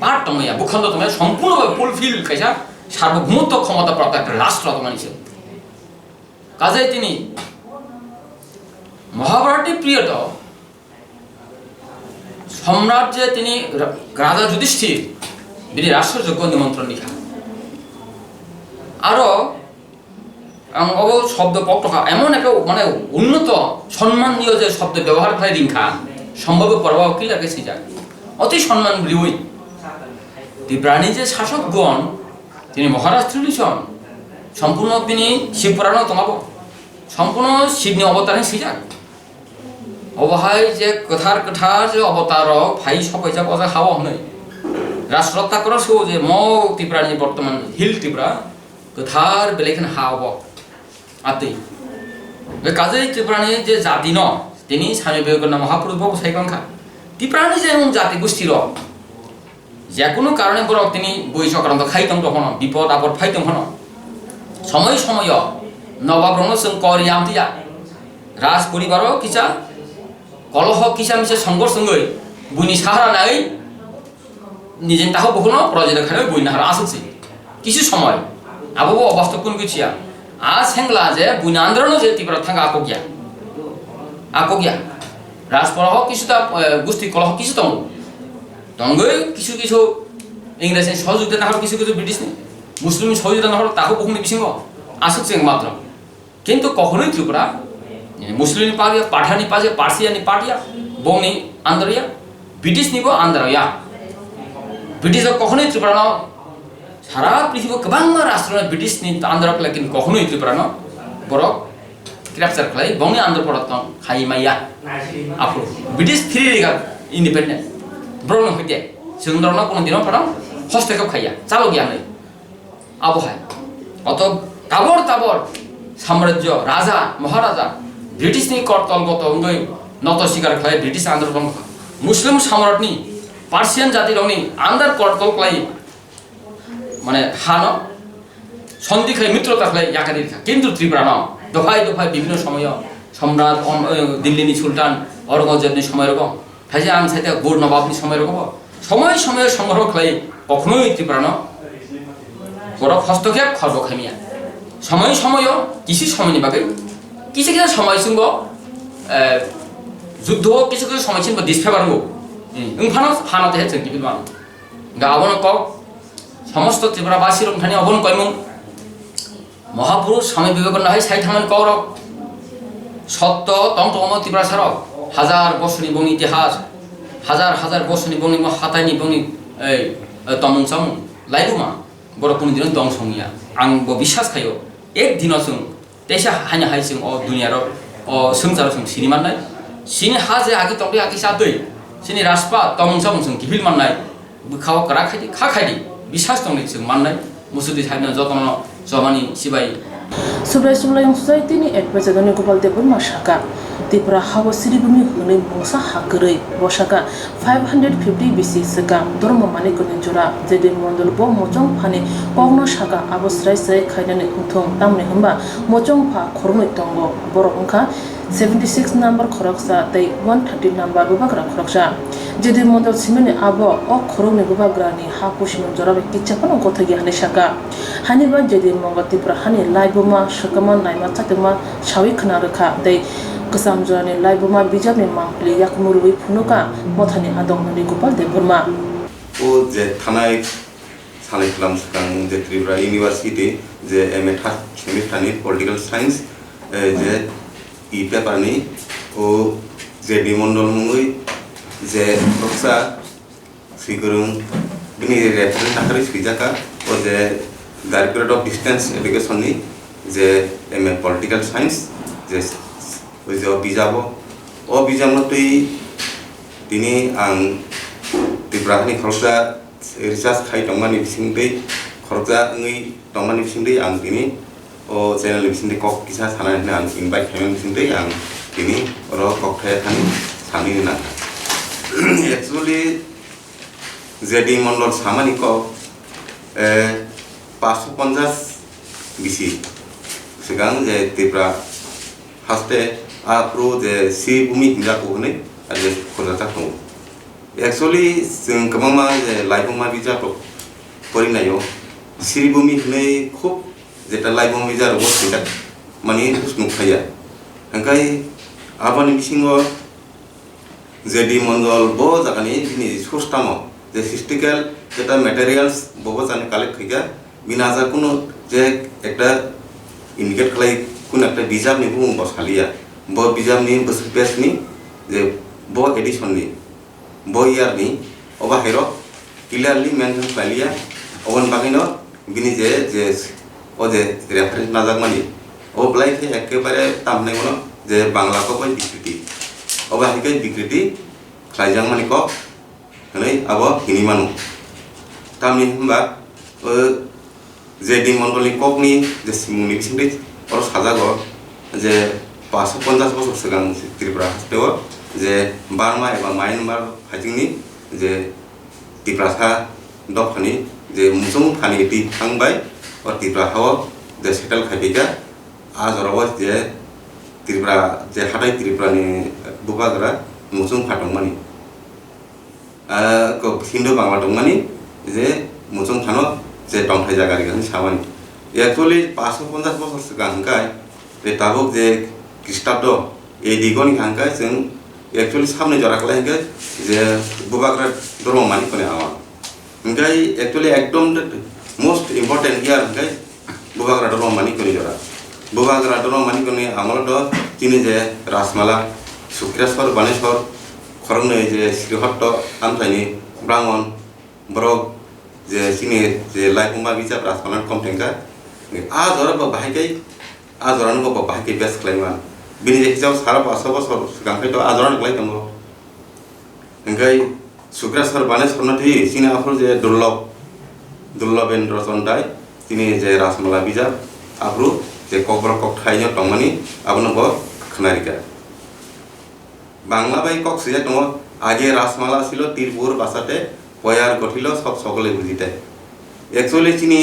পার তময়া ভূখণ্ড তময়া সম্পূর্ণভাবে ফুলফিল কাইসা সার্বভৌমত্ব ক্ষমতা প্রাপ্ত একটা রাষ্ট্র তমানিছে কাজে তিনি মহাভারতের পিরিয়ড সম্রাট যে তিনি রাজা যুধিষ্ঠির বিনি রাষ্ট্রযোগ্য নিমন্ত্রণ লিখা আরো শব্দ পটকা এমন একটা মানে উন্নত সম্মানীয় যে শব্দ ব্যবহার করে রিংখা সম্ভব প্রভাব কি লাগে সে যায় অতি সম্মান বৃহই প্রাণী যে শাসকগণ তিনি মহারাষ্ট্র লিখন সম্পূর্ণ তিনি শিবপুরাণ তোমাব সম্পূর্ণ শিবনি অবতারে সিজাক অবহায় যে কথার যে অবতার ভাই সবাই যা কথা খাওয়া হনে রাষ্ট্রতা করো সে যে ত্রিপুরানি বর্তমান হিল ত্রিপুরা কথার বেলেখান হাওব আতি কাজে ত্রিপুরানি যে জাতি ন তিনি স্বামী বিবেকানন্দ মহাপুরুষ বাবু সাইকাঙ্ক্ষা ত্রিপুরানি যে এমন জাতি গোষ্ঠীর যে কোনো কারণে বড় তিনি বই সংক্রান্ত খাইতম তখন বিপদ আপদ ফাইতম হন সময় সময় নবাব্রহ্ম করিয়াম দিয়া রাজ পরিবার কিসা কলহ কিসা মিশে সংঘর্ষ বইনি সাহারা নাই নিজে তাহ বহুন প্রজেক্ট খানে বই নাহারা আসছে কিছু সময় আবু অবাস্তব কোন কিছুয়া আজ হেংলা যে বইনা আন্দোলন যে তীব্র থাকা আকগিয়া রাজপরহ কিছুটা গোষ্ঠী কলহ কিছু তম তঙ্গই কিছু কিছু ইংরেজি সহযোগিতা না হল কিছু কিছু ব্রিটিশ নেই মুসলিম সহযোগিতা না হল তাহও বহু বিসিংহ আসছে মাত্র কিন্তু কখনোই ত্রিপুরা মুসলিম পাগিয়া পাঠানি পাজে পার্সিয়ানি পাটিয়া বংনি আন্দরিয়া ব্রিটিশ নিব আন্দরিয়া ব্রিটিশ কখনোই ত্রিপুরা ন সারা পৃথিবী গোबां রাষ্ট্র ব্রিটিশ নি আন্দরক কিন্তু কখনোই ত্রিপুরা ন বড় ক্যাপচার খাই বংনি আন্দর পড়ত খাইমাইয়া আপু ব্রিটিশ থ্রি রেগা ইন্ডিপেন্ডেন্ট ব্রণ হইতে সুন্দর না কোনো দিনও পড়াও হস্তক্ষেপ খাইয়া চালো গিয়া নেই আবহায় অত তাবর তাবর সাম্রাজ্য রাজা মহারাজা ব্রিটিশ নি করতলগত অঙ্গই নত শিকার খায় ব্রিটিশ আন্দোলন মুসলিম সম্রাটনি পার্সিয়ান জাতির অনি আন্দার করতল খাই মানে হান সন্ধি খাই মিত্রতা খাই একাধিক কিন্তু ত্রিপুরা ন দফায় দফায় বিভিন্ন সময় সম্রাট দিল্লিনি সুলতান অরঙ্গজেবনি সময় রকম ভাইজে আম সাইতে গোর নবাবনি সময় রকম সময় সময় সংগ্রহ খাই কখনোই ত্রিপুরা ন বড় হস্তক্ষেপ খর্ব খাইমিয়া সময় সময় কিছু সময় নিবাকে কিছু কিছু সময় সঙ্গ যুদ্ধ কিছু কিছু সময় ছিল ডিসফেভার হোক ফানো ফানাতে হেছে কি বিমান গাবন কক সমস্ত ত্রিপুরাবাসীর ওখানে অবন কইমু মহাপুরুষ স্বামী বিবেকানন্দ হয় সাই থামান কৌরব সত্য তন্ত্রম ত্রিপুরা সারক হাজার বছর বং ইতিহাস হাজার হাজার বছর বং হাতাইনি বং তমং সামু লাইলুমা বড় কোনো দিন দং সঙ্গিয়া আং বিশ্বাস খাইও এক দিন जों তেসা হাইনা হাই जों দুনিয়ার संसार जों सिनि माननाय सिनि हाजे आगि तंबे आगि सादै सिनि राजपा तमं सामं जों गिबिल माननाय बुखाव करा खायदि खा खायदि বিশ্বাস दंनि जों माननाय मुसुदि थाइना जतन जमानि सिबाय Subray सुब्लायं society-ni advisor-ni Gopal Debbarma Shaka Tripura Hawa Siribumi Huni Mungsa Hakrai Boshaka 550 BC Sega Dorma Manikuni Jura Jedi Mondol Bo Mojong Phani Kogno Shaka Abosrai Sai Khainani Hungthong Tamni Hamba Mojong Pha Khormui Tongo Borokha 76 number Khoroksa Tei 130 number Bubagra Khoroksa Jedi Mondol Simeni Abo O Khoroni Bubagrani Hapushino Jorabe Kichapano Gothagi Hani Shaka Haniba Jedi Mongo Tripura Hani Laibuma Shakaman Naima Chatema Shawi Khanarkha Dei Kesamjani Laibuma Bijabni Mangpli Yakmurui Phunuka Mothani Adongni Gopal Debbarma O je thanai salai kalam sakang je Tripura University je MA Thani Political Science je I paper ni o je dimondol mungui je roksa sigurung ini reference takari sijaka o je Directorate of Distance Education ni je MA Political Science je ওই বিজাব ও বিজামনতই তিনি আং ত্রিপুরানি খরচা research খাই টংমানি বিসিংदै খরচা ngै টংমানি বিসিংदै আং তিনি ও channel বিসিংदै cock কিসা সানাनै আं invite খাইमान बिसिंदै आं তিনি র ককথায় থানি সানি না एक्चुअली जेडी मंडल सामानि क 550 बिसि सिगां जे त्रिपुरा हास्ते आप्रो जे सी भूमि हिंजाखौ होनै आरो खोलाथा दं एक्चुअली जों गोबां जे लाइफमा बिजाब फरायनायाव सी भूमि होनै खुब जेटा लाइफमा बिजाब बसिदा mani nukaya angkai abani bisingo jadi mondol bo jakani bini source tamo je physical যেটা materials bobo jane collect khiga binaja kuno je ekta indicate khlai kun ekta bijab ni bung bosalia bo bijab ni bes ni je bo edition ni bo year ni oba hero clearly mention palia oban bagino bini je o je reference najak mani o blai ke ekebare tamne gono je bangla ko bai bikriti oba hikai bikriti khlaijang mani ko hanai abo hini manu tamni hamba je ding mongoli kokni je simuni bisingri or sajago je 550 বছর sigang Tripura hasteo je Burma eba Myanmar hajingni je Tripura dokhani je musung khani ti thangbai or Tripura hawo je settle khabika ajorobo je Tripura je hatai Tripura ni bubagra musung phatongmani ko Hindu bangla dongmani je musung khano je tongthai jagari gan samani actually 550 বছর sigang kai re tabok je Kristabdo edigoni hangkai जों actually samne jora kala hangkai je bubagra dormo mani kone awa hangkai actually ekdom most important here hangkai bubagra dormo mani kone jora bubagra dormo mani kone amol do tini je rasmala sukraswar baneshwar khorne je srihatto amthani brahmon brok je sini je laikuma bijab rasmala komtengka a jora ba bahaikai a jora no ba bahaikai best klaiman bini je hijau sara 500 বছর sigang to a jora klai tamo engkai sukraswar baneshwar na thi sini afro je dullabendra sondai tini je rasmala bijab afro je kokbor kok thaino tongmani abono bo khnarika Bangla বাই কক সিজা তম আগে রাসমালা ছিল তীরপুর ভাষাতে পয়ার গঠিল সব সকলে বুঝিতে অ্যাকচুয়ালি চিনি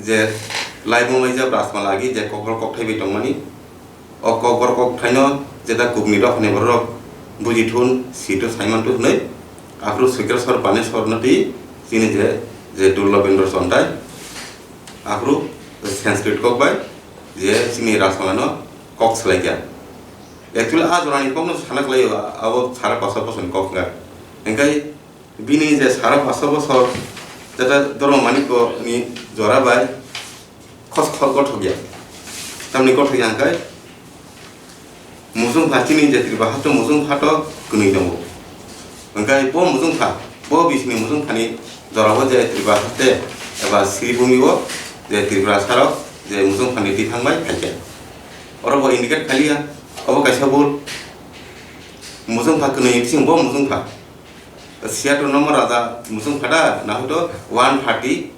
যে লাইবো মাইজা রাসমালা আগে যে ককর কক থাইবি তংমানি অ ককর কক থাইনো যেটা কুবনি রখনে বরক বুজিথুন সিটো সাইমান টু নাই আফরু সুকেশ্বর বানেশ্বর নতি চিনি যে দুর্লভেন্দ্র সন্তাই আফরু সংস্কৃত কক বাই যে চিনি Rasmala cock সলাইয়া actually a jorani komno sanak lai abo sara 500 বছর koknga engkai bini je sara 500 বছর jeta doro maniko ni jora bai khos gothogia tamni gothogia engkai musung phachini je triba hato musung phato kunui dongo engkai bo musung pha bo bisni musung phani jora ho je triba hate eba siribumi bo je tribra sara je musung phani ti thangbai khaike oro bo indicate khalia abo kaisa bol musung pha kunui sing bo musung pha siato nomor ada musung phada na hoto 130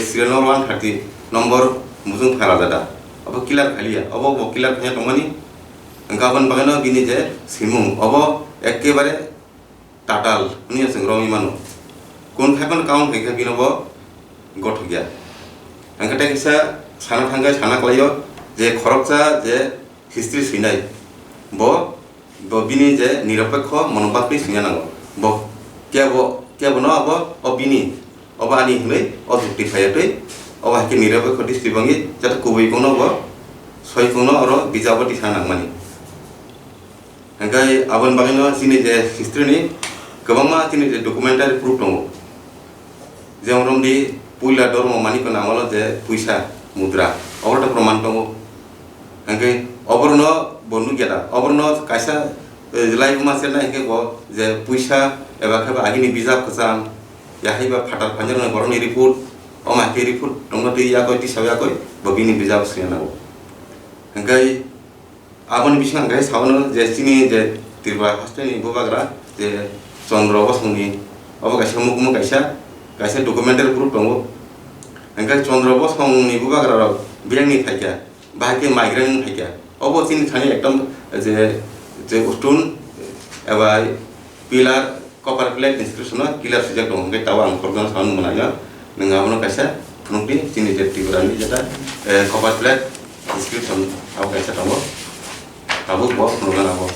serial number 130 nomor musung pha ada abo killer khalia abo bo killer phaya tomani gaban bagano bini je simung abo ekkebare tatal uni asing romi manu kon khakon count heka binobo gothogia angkata kisa sana thangga sana klayo je khorokcha je history sinai bo bini je নিরপেক্ষ মনোভাবনি সিনানাগো bo কেবো no abo obini obani hme ojuti phayatoi oba ke নিরপেক্ষ distibongi jata kubai kono bo soi kono aro bijaboti sanangmani angkai abon bagino sini je history ni gobangma sini je documentary proof tongo jemon di puila dormo mani kono amalo je puisa mudra orta proman tongo angkai oborno bonu geta oborno kaisa live master na heke bo je puisa eba khaba agini bijab khasam ya haiba phatar panjar na boroni report o ma ke report tongo ti ya koi ti sabya koi bobini bijab sena bo angkai aboni bisang angkai sawono je sini je Tripura hasteni bubagra je Chandra Bosni obo kaisa mukmu kaisa documentary proof tongo angkai Chandra Bosni bubagra ro birangni thaikya bahake migrant thaikya obo sini thani ekdom je stone eba pillar copper plate inscription killer subject dong ngai tawa ang korban san manaya nenga ono kaisa phunukti sini je Tripura ni jeta copper plate inscription abo kaisa tongo abo bo phunukana abo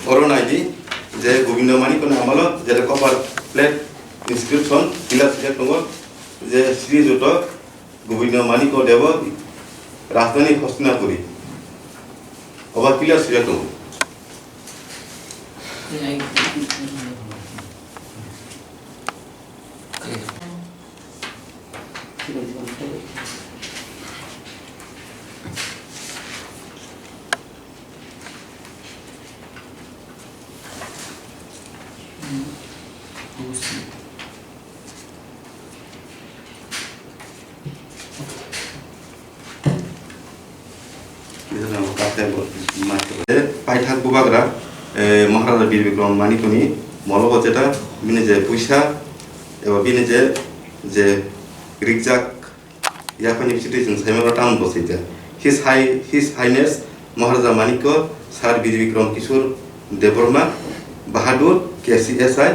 orona ji je gobindo mani kono amalo je copper plate inscription killer subject tongo je Sri Joto gobindo mani ko devo রাজধানী হস্তিনাপুরি অবা clear Syria দङ পাইথাক বুবাগ্রা মহারাজা বীর বিক্রম মানিকনি মলব যেটা বিনে যে পয়সা এবং বিনে যে রিকজাক ইয়াফানি বিচিতে जों সাইমারা টাউন বসিতে হিজ হাইনেস মহারাজা মানিক স্যার বীর বিক্রম কিশোর দেববর্মা বাহাদুর কেসিএসআই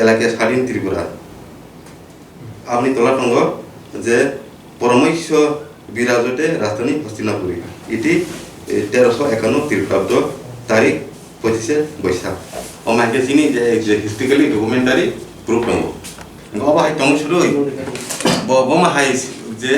এলাকা স্বাধীন ত্রিপুরা আপনি তোলা দङ যে পরমৈশ্য বিরাজতে রাজধানী হস্তিনাপুরি এটি 1351 খ্রিস্টাব্দ তারিখ 25 বৈশাখ অমাইকে চিনি যে হিস্ট্রিক্যালি ডকুমেন্টারি প্রুফ দङ গবা হাই দङ শুরু বমা হাই যে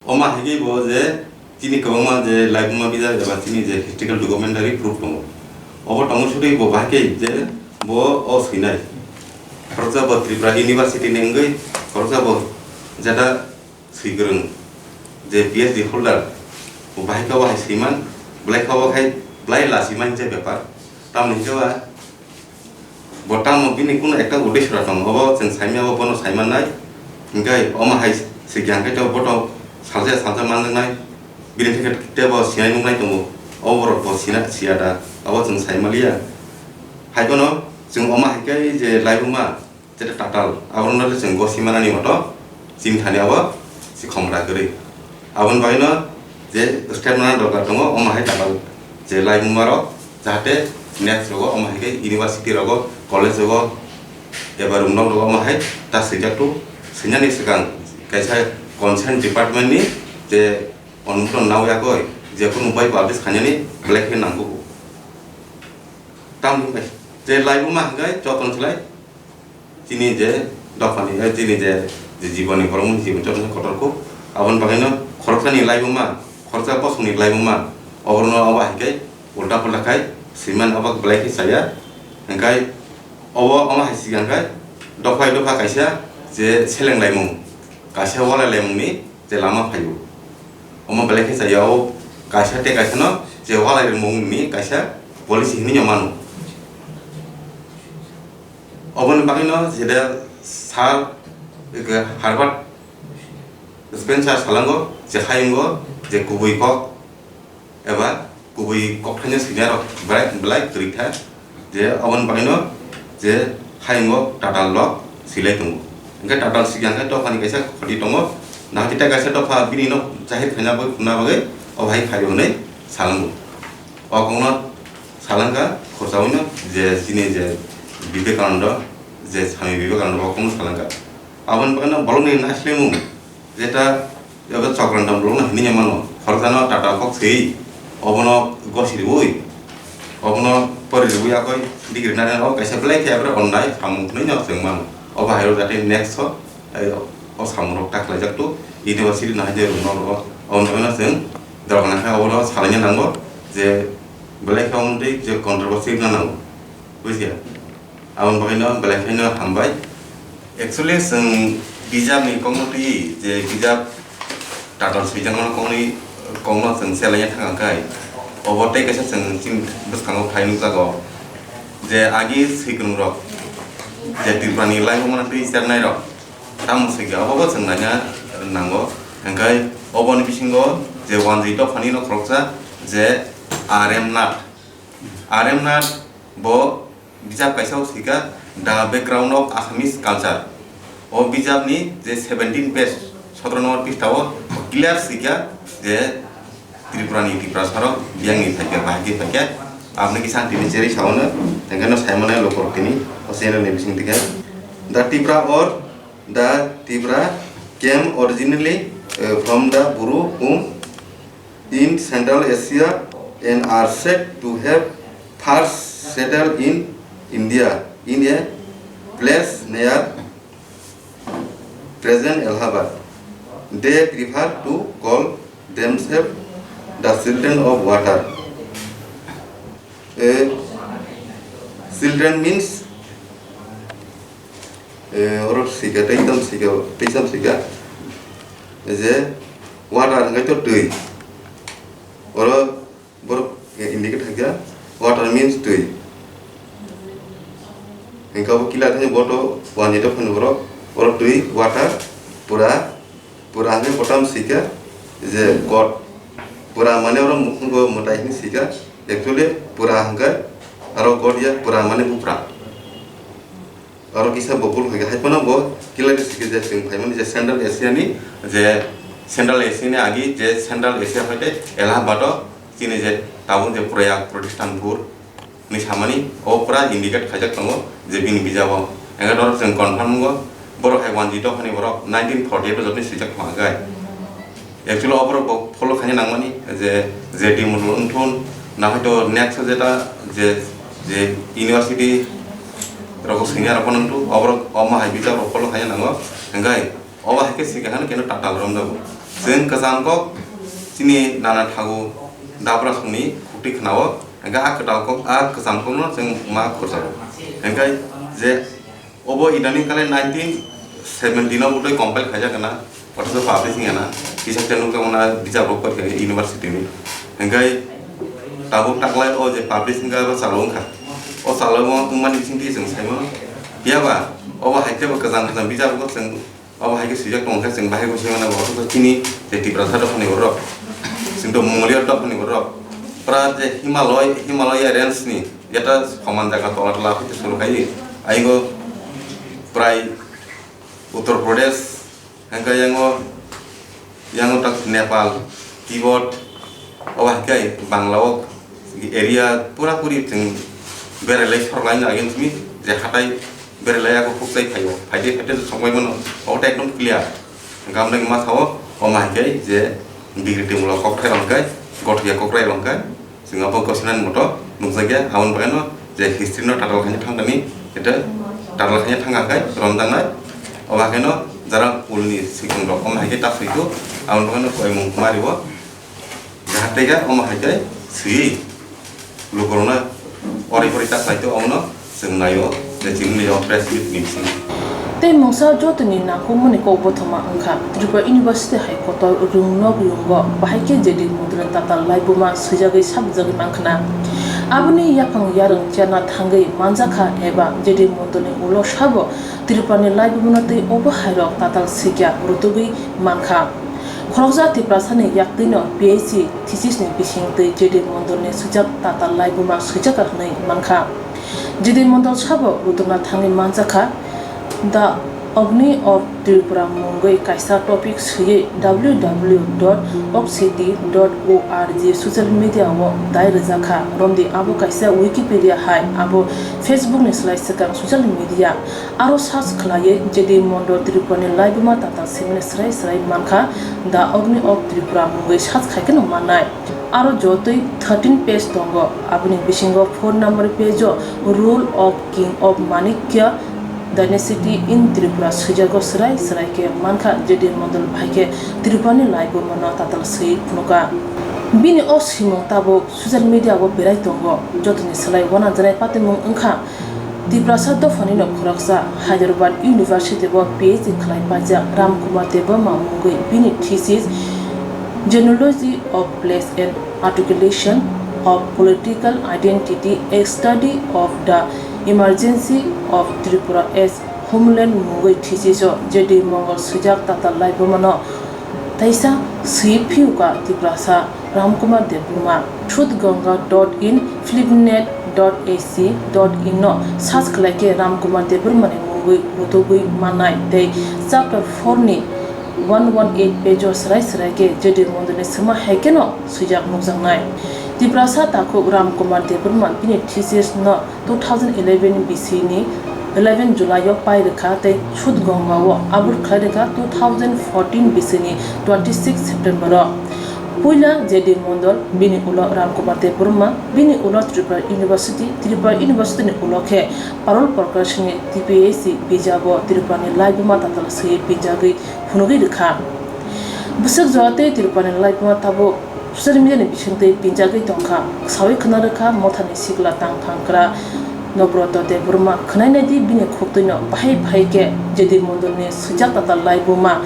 অমা হেগি ব যে চিনি কবমা যে লাইভমা বিজা এবা চিনি যে হিস্ট্রিক্যাল ডকুমেন্টারি প্রুফ দङ অব দङ শুরু ব বাকে যে ব অ সৈনাই খরচা ব ত্রিপুরা ইউনিভার্সিটি নেঙ্গই খরচা ব যেটা সৈগ্রং যে পিএইচডি হোল্ডার ব বাহিকা বাহাই সৈমান ব্লাই খাওয়া খাই ব্লাই লাসিমান যে ব্যাপার তাম নিকেবা বটাম বিনি কোনো একটা উদ্দেশ্য দङ অব जों সাইমিয়া বন সাইমান নাই ইংগাই অমা হাই সিগাंखाय তো বট সালজে সালজে মাननाय बिनि थाखाय तेबो सिनाय नुनाय दङ अबर बसिना सियादा अब जों साइमालिया हायगनो जों अमा हायकै जे लाइबुमा जेटा टाटाल आवरनले जों गसिमानानि मत जिम थानायाव सि खमरा गरै आवन बायनो जे स्टेटमेन्ट दरकार दङ अमा हाय टाटाल जे लाइबुमार जाहाथे नेक्स्ट रगो अमा हायकै इउनिभार्सिटी रगो कलेज रगो एबा रुमनाव रगो अमा हाय ता सैजाकटु सैनानि सिगां कायसा कनसार्न डिपार्टमेन्टनि जे अनुमोदन नावयाखै जेखुनु उपाय पाब्लिश खानायनि ब्लेक हेन्ड नांगौ तामनिफ्राय जे लाइबुमा हांगाय जतन सलाय जिनि जे दफानि जिनि जे जीवननि परम जीवन जतन कटरखौ आवन बागायनो खरसानि लाइबुमा खरसा पसंनि लाइबुमा अबरनो अबा हायकै उल्टा पल्टाखाय सिमान अबा ब्लेक हिसाया हांगाय अब अमा हायसिगांखाय दफाय दफा कायसा जे सेलें लाइमुं कायसा वाला लाइमुंनि जे लामा फायो अमा ब्लेक हिसायाव कायसा ते कायसानो जे वाला लाइमुंनि कायसा पलिसि हिनि यमानु अबन बागिनो जेदा सार हार्भार्ड स्पेन्सार सालांगो जे हायंगो जे गुबै कक एबा गुबै ककथानि सिनार ब्लाइक ग्रिथा जे अबन बागिनो जे हायंगो टाटाल ल सिलाय दङ ओंखाय टाटाल सिगांखाय दफानि कायसा खदि दङ नाकिता कायसा दफा बिनिनो जाहिर खानाबो खुना बागै अहाय खायनै सालांगो अकंनो सालांगा खरसावनो जे जिनि जे विवेकानंद जे स्वामी विवेकानंद अकंनो सालांगा आवन बागनो बलनि नासलेमु जेटा एबा चक्रान्त बलनो हिनि मानो खरसानो टाटा कक sei अबनो गसिरिबोय अबनो परिरिबुयाखै दिगिरनानै अ कायसा ब्लाइक एब्रा अननाय सामुखनै न जों मान अबा हायो जाते नेक्स्ट अ सामुरक टाक्लायजाकटु इउनिभार्सिटी नाहाय रुनाव अन बागनो जों दरगानाखै अबनो सालायनो नांगौ जे ब्लाइक अनदै जे कन्ट्रोवर्सि नांगौ बुजिया आवन बागनो ब्लाइकनो हामबाय एक्चुअली जों बिजाबनि कमिटि जे बिजाब टाटाल सिजांनो कौनो जों सेलायनो थाङाखै अबते कायसा जों चिन बसखाङाव थायनु जागौ जे आगि सैगुन रक जे त्रिपुरानि लाइमोन दै सेरनाय रक ताम सैगा अबो जों नाया नांगौ ओंखाय अबनि बिसिंगो जे वान जिट फानि न खरकसा जे आरएम नाथ ब बिजाब कायसाव सैगा दा बैकग्राउंड ऑफ आसामिस कल्चर ओ बिजाबनि जे 17 पेज 17 नम्बर पृष्ठाव क्लियर सैगा जे त्रिपुरानि टिप्रासारक बियांनि थाखाय बाहागि थाखाय आपने की शांति चेरी सावनो तेंगनो साइमने लोकरतिनि असेनो नेबिसिं तिका द टिप्रा और the Tipra came originally from the Buru in Central Asia and are said to have first settled in India in a place near present Allahabad. They prefer to call themselves the children of water. Children means orang sika, teisam sika, je water hingga itu tui. Orang indicate hingga water means tui. Hingga kilat hanya boto wanita pun orang tui water pura hingga potam sika, je god pura mana orang mungkin mutai ini sika, actually pura hingga orang god ya pura mana pura. Orang kisah bobol hingga hai mana bo kilat sika je sing hai mana je Central Asia ni je Central Asia ni agi je Central Asia hoite Allahabad sini je tahun je proyek Protestanpur ni samani opera indicate khajak tango je bini bijawa enggak orang sing confirm go boro hai wanjito hani boro 1948 jotni sijak magai actually opera follow khanya nangmani je di munun thon na hoito next jeta je university roko senior apon tu opera oma hai bijawa follow khanya nango engai oba hake sigahan keno tata rom dago जों कजानको सिनि नाना थागु दाब्रा समनि खुटि खनाव एंगा आकदावको कजानकोनो जों मा खरजाबो एंगाय जे ओबो इदानि काले 1917 आव उदै compile खाजागना अथस पाब्लिशिंग आना किसा तेनुका उना बिजाबो पर यूनिवर्सिटी नि एंगाय ताबो टाकलाय ओ जे पाब्लिशिंग का सालंखा ओ सालंगो उमानि सिंथि जों साइमो बियाबा ओबो हाइतेबो कजान बिजाबो जों अब हाइके सुजक टंका जों बाहायगो सिमाना बहतो किनि जेति प्रसाद फनि गर जों तो मंगलिया टपनि गर प्रा जे हिमालय रेंज नि एटा समान जागा तला तला फते सुरु खाइ आइगो प्राय उत्तर प्रदेश हंका यांगो तक नेपाल तिब्बत अब हाइके बांग्लाओ एरिया पूरा पूरी जों बेरेलै सरलाइन अगेन्स्ट मी जे हाथाय बेरेलाया को फुक्साइ खायो फाइदे संबाय मन अटा एकदम क्लियर गामने मा थाओ अमाइकै जे बिग्रिति मुला कक्राय लंकाय गठिया कक्राय लंकाय जोंहा बकसनान मतो नुजागे आउन बायनो जे हिस्ट्री न टाटल खानि थांदानि एटा टाटल खानि थांगाखै रमदांनाय अबाखेनो जरा उलनि सिगुं रक अमाइकै ताफैखौ आउन बायनो कय मुं मारिबो जाहातेगा अमाइकै सुइ लुगरना ओरै तासाइतो आउनो जों नायो Te mongsa jotuni na komuni ko botoma angka Tripura University hai koto rungno yungo bahike jadi mudran tata laibuma sujagai sabjagai mangkana abuni yapang yarang chana thangai manjaka eba jadi mudani ulo sabo Tripura ni laibuma te obahairo tata sikya rutugi mangka Khorokja Tripura sani yaktino PhD thesis ni bisingte jadi mudani sujak tata laibuma sujaka hnai mangka Jadi mondol sabo rutuna thangi manjaka the Agni of Tripura Mungai kaisa topic suye www.ocd.org social media wo dai rajaka romdi abo kaisa Wikipedia hai abo Facebook ni slide sekang social media aro search khlaye jadi mondol Tripura ni live ma tata simne srai manka the Agni of Tripura Mungai search khaikeno manai aro jotoi 13 page tongo abuni bisingo phone number page rule of king of Manikya dynasty in Tripura sujago srai ke manka jadi model bhaike Tripura ni live mono tatal sei punuka bini osimong tabo social media wo berai tongo jotoni salai wana janai patemong angkha Tripura saddo phani no khoroksa Hyderabad University wo PhD khlai paja Ramkumar Deva Mungoi bini thesis Genealogy of Place and Articulation of Political Identity, a study of the emergency of Tripura as homeland Mungoi thesis Jadi Mongol Sujak Tata Laibomano Taisa Sipiuka Tripura Ramkumar Devuma truthganga.in flipnet.ac.in search like Ramkumar Devurmani Mungoi Rutugui Manai Day chapter 4 ni 118 page srai ke jadi mondone sama hekeno sujak mukjangnai Tripura Tako Ramkumar Devurman bini thesis no 2011 BC ni 11 July yo pai rekha te chut gonga wo abur khai rekha 2014 bisini 26 September ro puila jedi mondol bini ulo Ramkumar de Burma bini ulo Tripura University ni ulo khe parol prakashing TPAC bijabo Tripura ni laibuma tatal se bijagi hunugi rekha busak jate Tripura ni laibuma tabo social media ni bisingte bijagi tongkha sawi khna rekha mothani sigla tang thangkra Nobroto de Burma khnai di bini khoptino bahai ke jedi mondol ni sujak tatal laibuma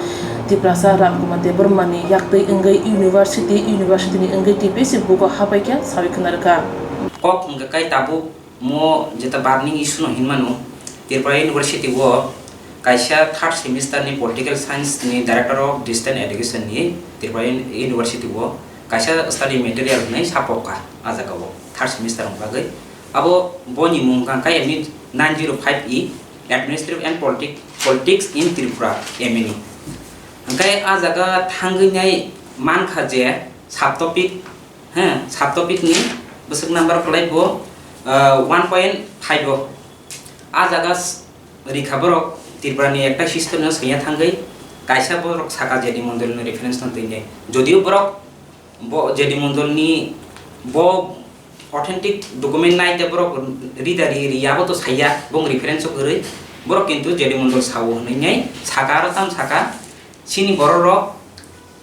Tiprasa Ramkumar de Burma ni yaktai engai university ni engai TPAC buko hapai kya sawi khnarka kok nga kai tabu mo jeta barning issue no hinmanu Tripura University wo kaisa 3rd semester ni political science ni director of distance education ni Tripura University wo kaisa study material nai sapoka ajaga wo 3rd semester bagai abo boni mungka kai admit 905E administrative and politics in Tripura MNE angkai ajaga thangnai mankha je subtopic subtopic ni busuk number kolai bo 1.5 ajaga recover Tripura ni ekta system no saya thangai kaisa borok saka jedi mondol ni reference non tine jodio borok bo jedi mondol ni bo authentic document nai te borok ridari riyabo to saya bong reference gori borok kintu jedi mondol sawo nei saka ro tam saka sini borok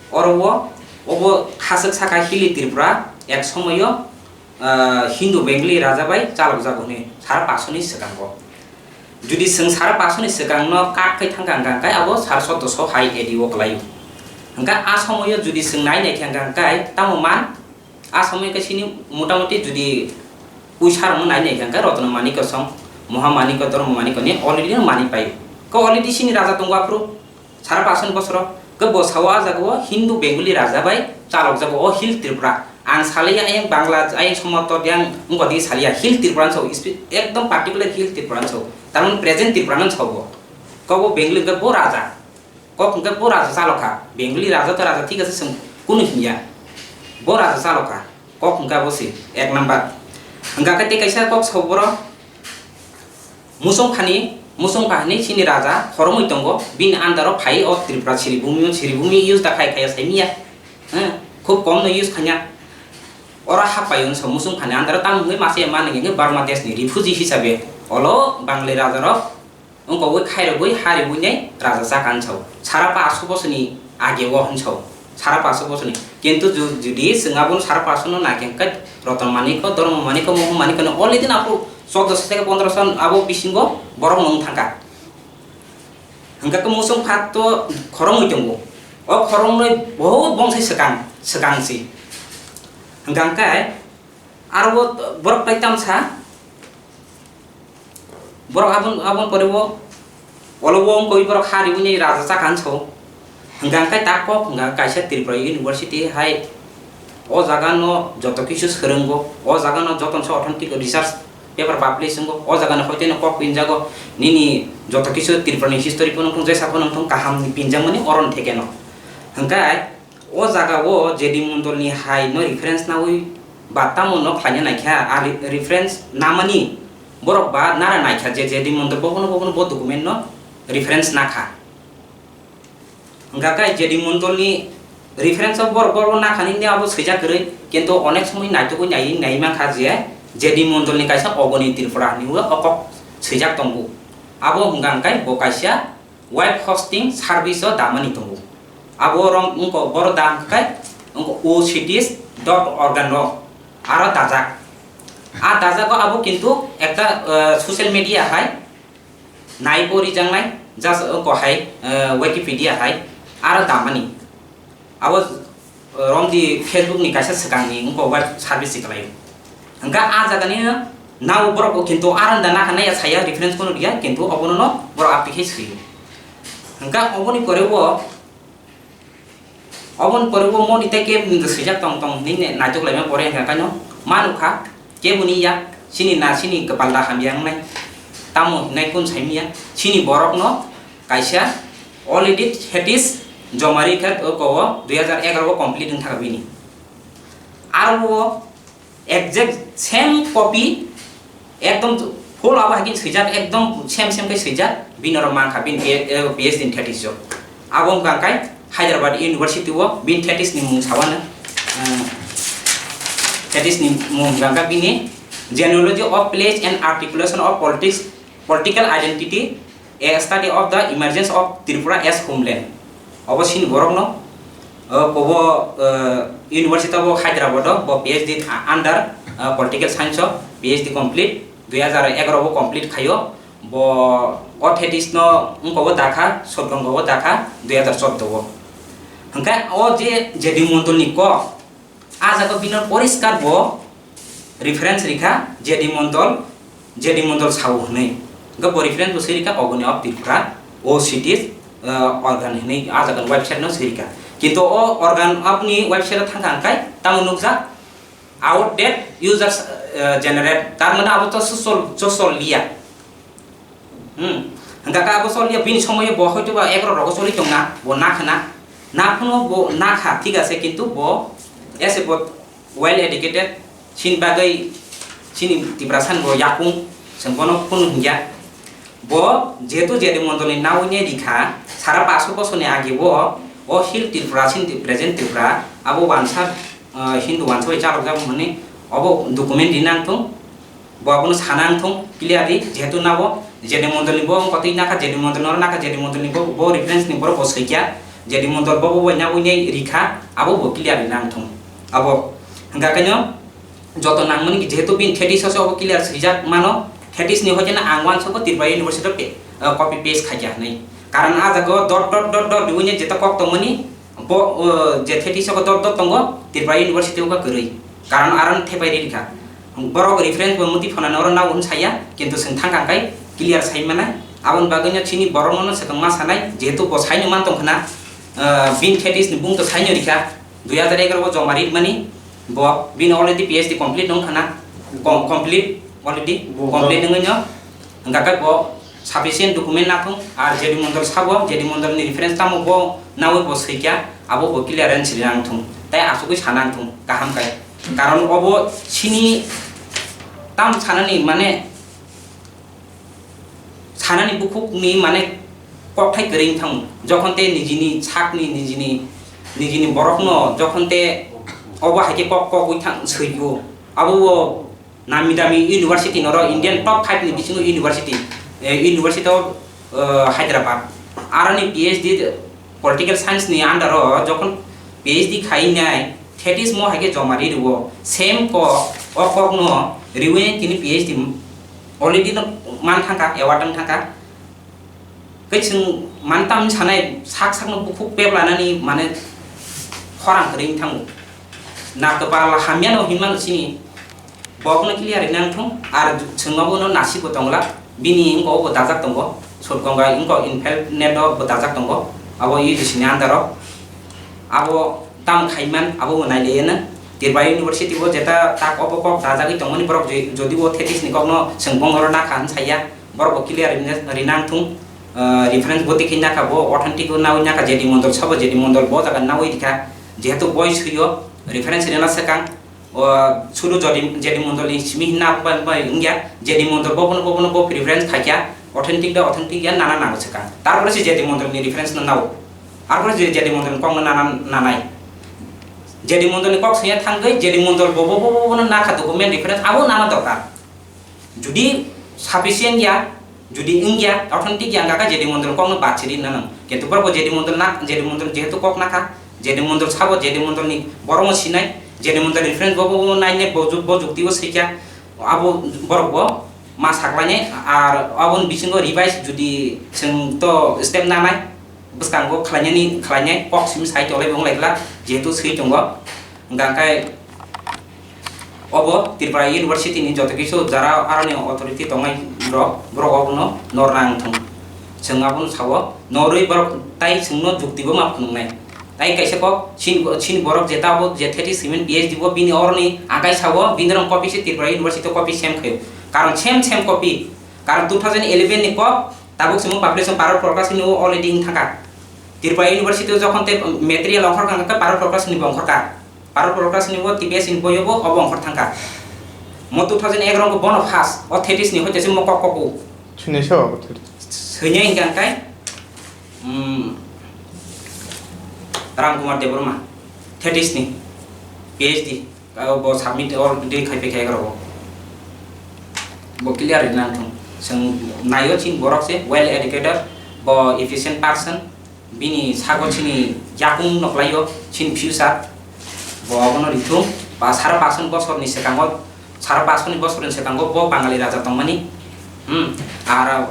orwo obo khasek saka hili Tripura ek somoyo Hindu Bengali raja bai chalok jagone sara pasoni sekango judi seng sara pasoni sekangno kak kai thanggang kai abo sar sotto so hai ediwo klayu angka a somoyo judi seng nai nei thanggang kai tamoman a somoy ka sini motamuti judi uisar mun nai nei thangga rotno mani ko song mohamani ko dor mani ko ni already mani pai ko already sini raja tungwa pro sara pason bosro ke bosawa jago Hindu Bengali raja bai chalok jago o hil Tripura ang salia ayang Bangla ayang somoto yang ngodi salia hil Tripura so ekdom particular hil Tripura so tamun present Tripura so ko bo Bengali ke bo raja ko ke bo raja chalokha Bengali raja to raja thik ase kunu hiya bo raja chalokha ko ngka bosi ek number ngka kate kaisa ko soboro musong khani sini raja horomoi tongo bin andaro phai o Tripura siribumi use da khai semia খুব কম no use khanya ora hapayon so musung khani andaro tam ngoi mase man nge Bangladesh ni refugee hisabe olo Bangla rajarok ongko oi khairo boi hari boi nei raja sakan chau sara 500 bosoni age wo hon chau sara 500 bosoni kintu judi sengabun sara 500 no naken kat roton maniko dormo maniko mohu maniko no oli din apu 14 থেকে 15 son abo bisingo borong nong thangka hangka ke musung phat to khorong ujungbo o khorong noi bahut bongsai sekang si hangka kai arbo borok paitam sa borok abon poribo olobong koi borok hari buni raja sakan chho hangka kai takko hangka kaisa Tripura University hai o jaga no joto kisu serenggo o jaga no joton so authentic research paper publishing go o jaga no hoite no kok pinjago nini joto kisu Tripura ni history pono tong jesa pono tong kaham ni pinjang mani oron theke no hangkai o jaga wo jedi mundol ni hai no reference na ui batamo no phanya naikha a reference namani borok ba nara naikha jedi mundol bokono bo document no reference na kha hangkai jedi mundol ni reference of borok na khani ne abo seja kre kintu onek somoy naito ko nai ma kha je jedi mundol ni kaisa ogoni Tripura ni wa okok sejak tongbu abo hangkai bo kaisa web hosting service o damani tongbu abo rong ungko boro dam kai ungko ocds.org no aro dajak ko abo kintu ekta social media hai nai pori jangnai just ko hai Wikipedia hai aro damani abo rong di Facebook ni kaisa sekang ni ungko web service kalai hangga jaga ni na borok kintu aran dana kana ya saya reference kono dia kintu obono no borok application hangga oboni korewo obon poribo moni teke sejak tong ni najuk lema pore hangga no manukha kebuni ya sini kepala hambiang nai tamu nai kun saimia sini borok no kaisa already hetis jomari khat ko 2011 ko complete thakabini aro exact same copy ekdom whole aba hagi sejak ekdom sem kai sejak bin oro mangka bin PhD in thetis jo abong kangkai Hyderabad University wo bin thetis ni mung sawana thetis ni mung gangka bini genealogy of place and articulation of political identity, a study of the emergence of Tripura as homeland. Obviously, Borogno, Kobo University of Hyderabad, PhD under political science, PhD complete, 2011 complete Kayo, Bo Othetis no Unkobo Daka, Sotongo Daka, 2014. Hangka Oje Jadi Montoniko, Azako Bino Poriskar Bo, reference Rika, Jadi Montol Sau Nei. Gak reference Sirika Ogoni of Tripura, O cities, organ ini ajakan website no Sirika. Kinto organ apni website tangkai, tamu nukza, outdated users generate, karena apa tuh sosol liat. Enggak apa sosol liat bini semuanya boh itu bah ekor rokok soli cuma boh nak puno boh nak hati gak sekitu boh, sebut well educated, sin bagai sini diperasan boh yakung, sempono pun hingga. Bo jetu jadi montolin naunya dikha sara pasu posone agi bo o hil Tripura sin present Tripura abo bansa Hindu bansa bicara jam mani abo dokumen dinang tung bo abun sanang tung clearly jetu nabo jadi montolin bo koti naka jadi montolin naka jadi montolin bo reference ni bo sekia jadi montol bo nyawunya rikha abo bo clear dinang tung abo enggak kanyo joto nang mani jetu bin thetis so abo clear sejak mano thetis ni hoje na angwan so ko Tripura University pe copy paste khaja nai karan aja go dot dunya jeta kok tomani bo je thetis so ko dot tongo Tripura University ko kerei karan aran thepai rikha borok reference bo muti phona nor na un saya kintu sing thang kai clear sai mana abon baganya chini borok no sekang sanai jetu bo sai man tong khana bin thetis ni bung to sai rikha 2011 bo jomari mani bo bin already PhD complete nong khana complete already complete dengan enggak kan bo sufficient dokumen natung ar jadi montol sabo jadi montol ni reference tamu bo nawe bo sekia abo bo clearance silang tung tai asu ko sanang tung kaham kai karon obo sini tam sanani mane bukuk ni mane kok thai kering thang jokhon te nijini chak ni nijini borok no jokhon te obo haike kok ui thang seiyo abo Nami dami University noro Indian top 5 ni bisingo University of Hyderabad arani PhD political science ni andaro jokon PhD khai nai thetis mo hage jomari rubo same ko okok no riwe kini PhD already no man thangka ewadam thangka keching mantam sanai sak no bukuk peblanani mane khorang kering thang na kepala hamian o himan sini bokno clear nang thong ar chungabo no nasi ko tongla bini ingko bo dajak tonggo sotkonga ingko infel nedo bo dajak tonggo abo yi disini andaro abo tam khaiman abo nai leena Tripura University bo jeta tak opo kok dajak i tongoni borok jodi bo thetis ni kokno sengbong ro na khan saya borok clear rinang thong reference bo tikina ka bo authentic na unya ka jadi mondol sabo jadi mondol bo daga na oi dikha jehetu boy suyo reference rena sekang suruh jadi montol ini semihna apa enggak jadi montol bobo preference kaya authentic ya nana sekarang taruh sih jadi montol ini reference nana aku jadi montol kong nanai jadi montol ini kok saya tanggai jadi montol bobo nana dokumen reference aku nana dokar jadi sufficient ya jadi enggak authentic yang kakak jadi montol kong bacirin nana gitu berapa jadi montol jehetu kok naka jadi montol sabo jadi montol ini borong sinai jadi montol reference bobo naine bojukti bo sekia abo borbo mas haklanya ar abon bisingo revise judi sing to step nanai beskanggo khalanya kok sim sai tole bong lekla jetu sei tonggo ngangkai obo Tripura University ni joto kisu jara arani authority tongai bro obono nornang thong sengabun sawo noroi borok tai singno jukti bo map nungnai tai kaisa ko sin borok jeta bo jethetis simen PhD bo bini orni agai sawo binrong copy se Tripura University copy sem khayo karon sem copy karon 2011 ni ko tabuk simu publication parot prokas ni already thaka Tripura University jokhon te material onkhor kangka parot prokas ni bongkhor ka parot prokas ni bo TPS info yo bo obongkhor thangka mo 2001 rong ko bono fast o thetis ni hoite se mo ko Chune shawa ko thiri. senya hingga kai Ram Kumar Devarma thetis ni PhD bo submit or di khai pe khai ro bo clear na thong sing nayo chin borok se well educated bo efficient person bini sago chini yakung noklayo chin future bo abono rithum ba sara pason bosor ni sekango sara pason ni bosor ni sekango bo bangali raja tongmani ara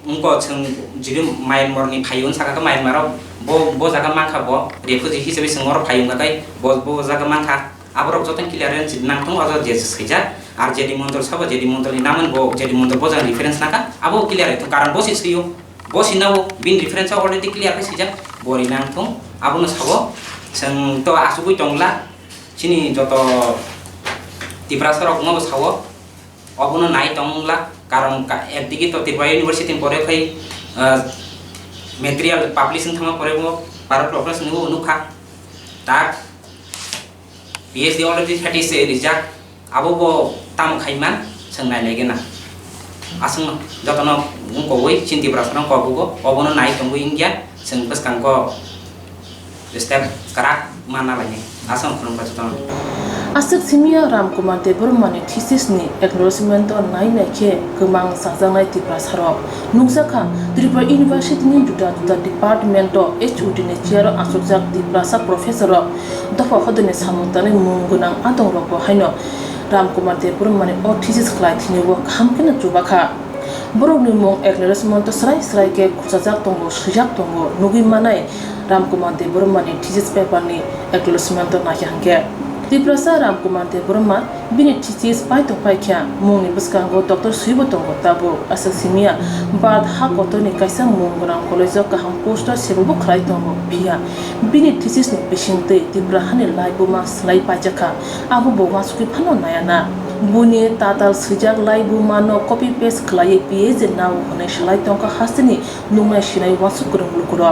ungko sing jiri Myanmar ni phayun saka ka Myanmar bo jaga mangkha bo refugee hisabe singor phayun ka kai bo jaga mangkha aborok joten clearance nang tong aja je seja ar jadi mondol sabo jadi mondol ni naman bo jadi mondol bo jang reference naka abo clear itu karan bo siyo bo sinawo bin reference already clear ka sija bo ri nang tong abo no sabo sing to asugui tongla sini joto tiprasarok mo sawo abo no nai tongla karon একদিকে তো Tripura university পরে খাই material publishing থামা পরে বো পারো professor নিও অনুখা তাক পিএইচডি অলরেডি 30 সে রিজাল্ট আবো বো তাম খাইমান সোंनाय লাগেনা আসং যতন কই চিন্তি প্রাসন কবগো অবন নাই তঙ্গু ইন্ডিয়া जों बसकांको स्टेप कराक माना लागे Assam खरम पाचतन Asik simia Ram Kumar Devarmani thesis ni acknowledgement on nai nakhe kemang sajangai tipra saro nungsakha Tripura University ni duta department o HOD ni chair asokjak tipra sa professor dafa hodone samutane mungunang atong roko haino Ram Kumar Devarmani o thesis khlai thini wo khamkena chubakha borok ni mong acknowledgement to srai ke khusajak tongo sujak tongo nugi manai Ram Kumar Devarmani thesis paper ni acknowledgement to nahyangke Tripura Ram Kumar Devarma bini thesis pai to pai kya mungni buskango Dr. Suibotongo tabo asasimia bad ha koto ni kaisa mungrang college ka ham poster sebu khlai tongo bia bini thesis ni pishinte Tripura hane laibuma slai pajaka abu boma suki phano nayana buni tatal sujak laibuma no copy paste khlai PhD now hone shlai tongka hasini nungna shinai wasu kurung lukuro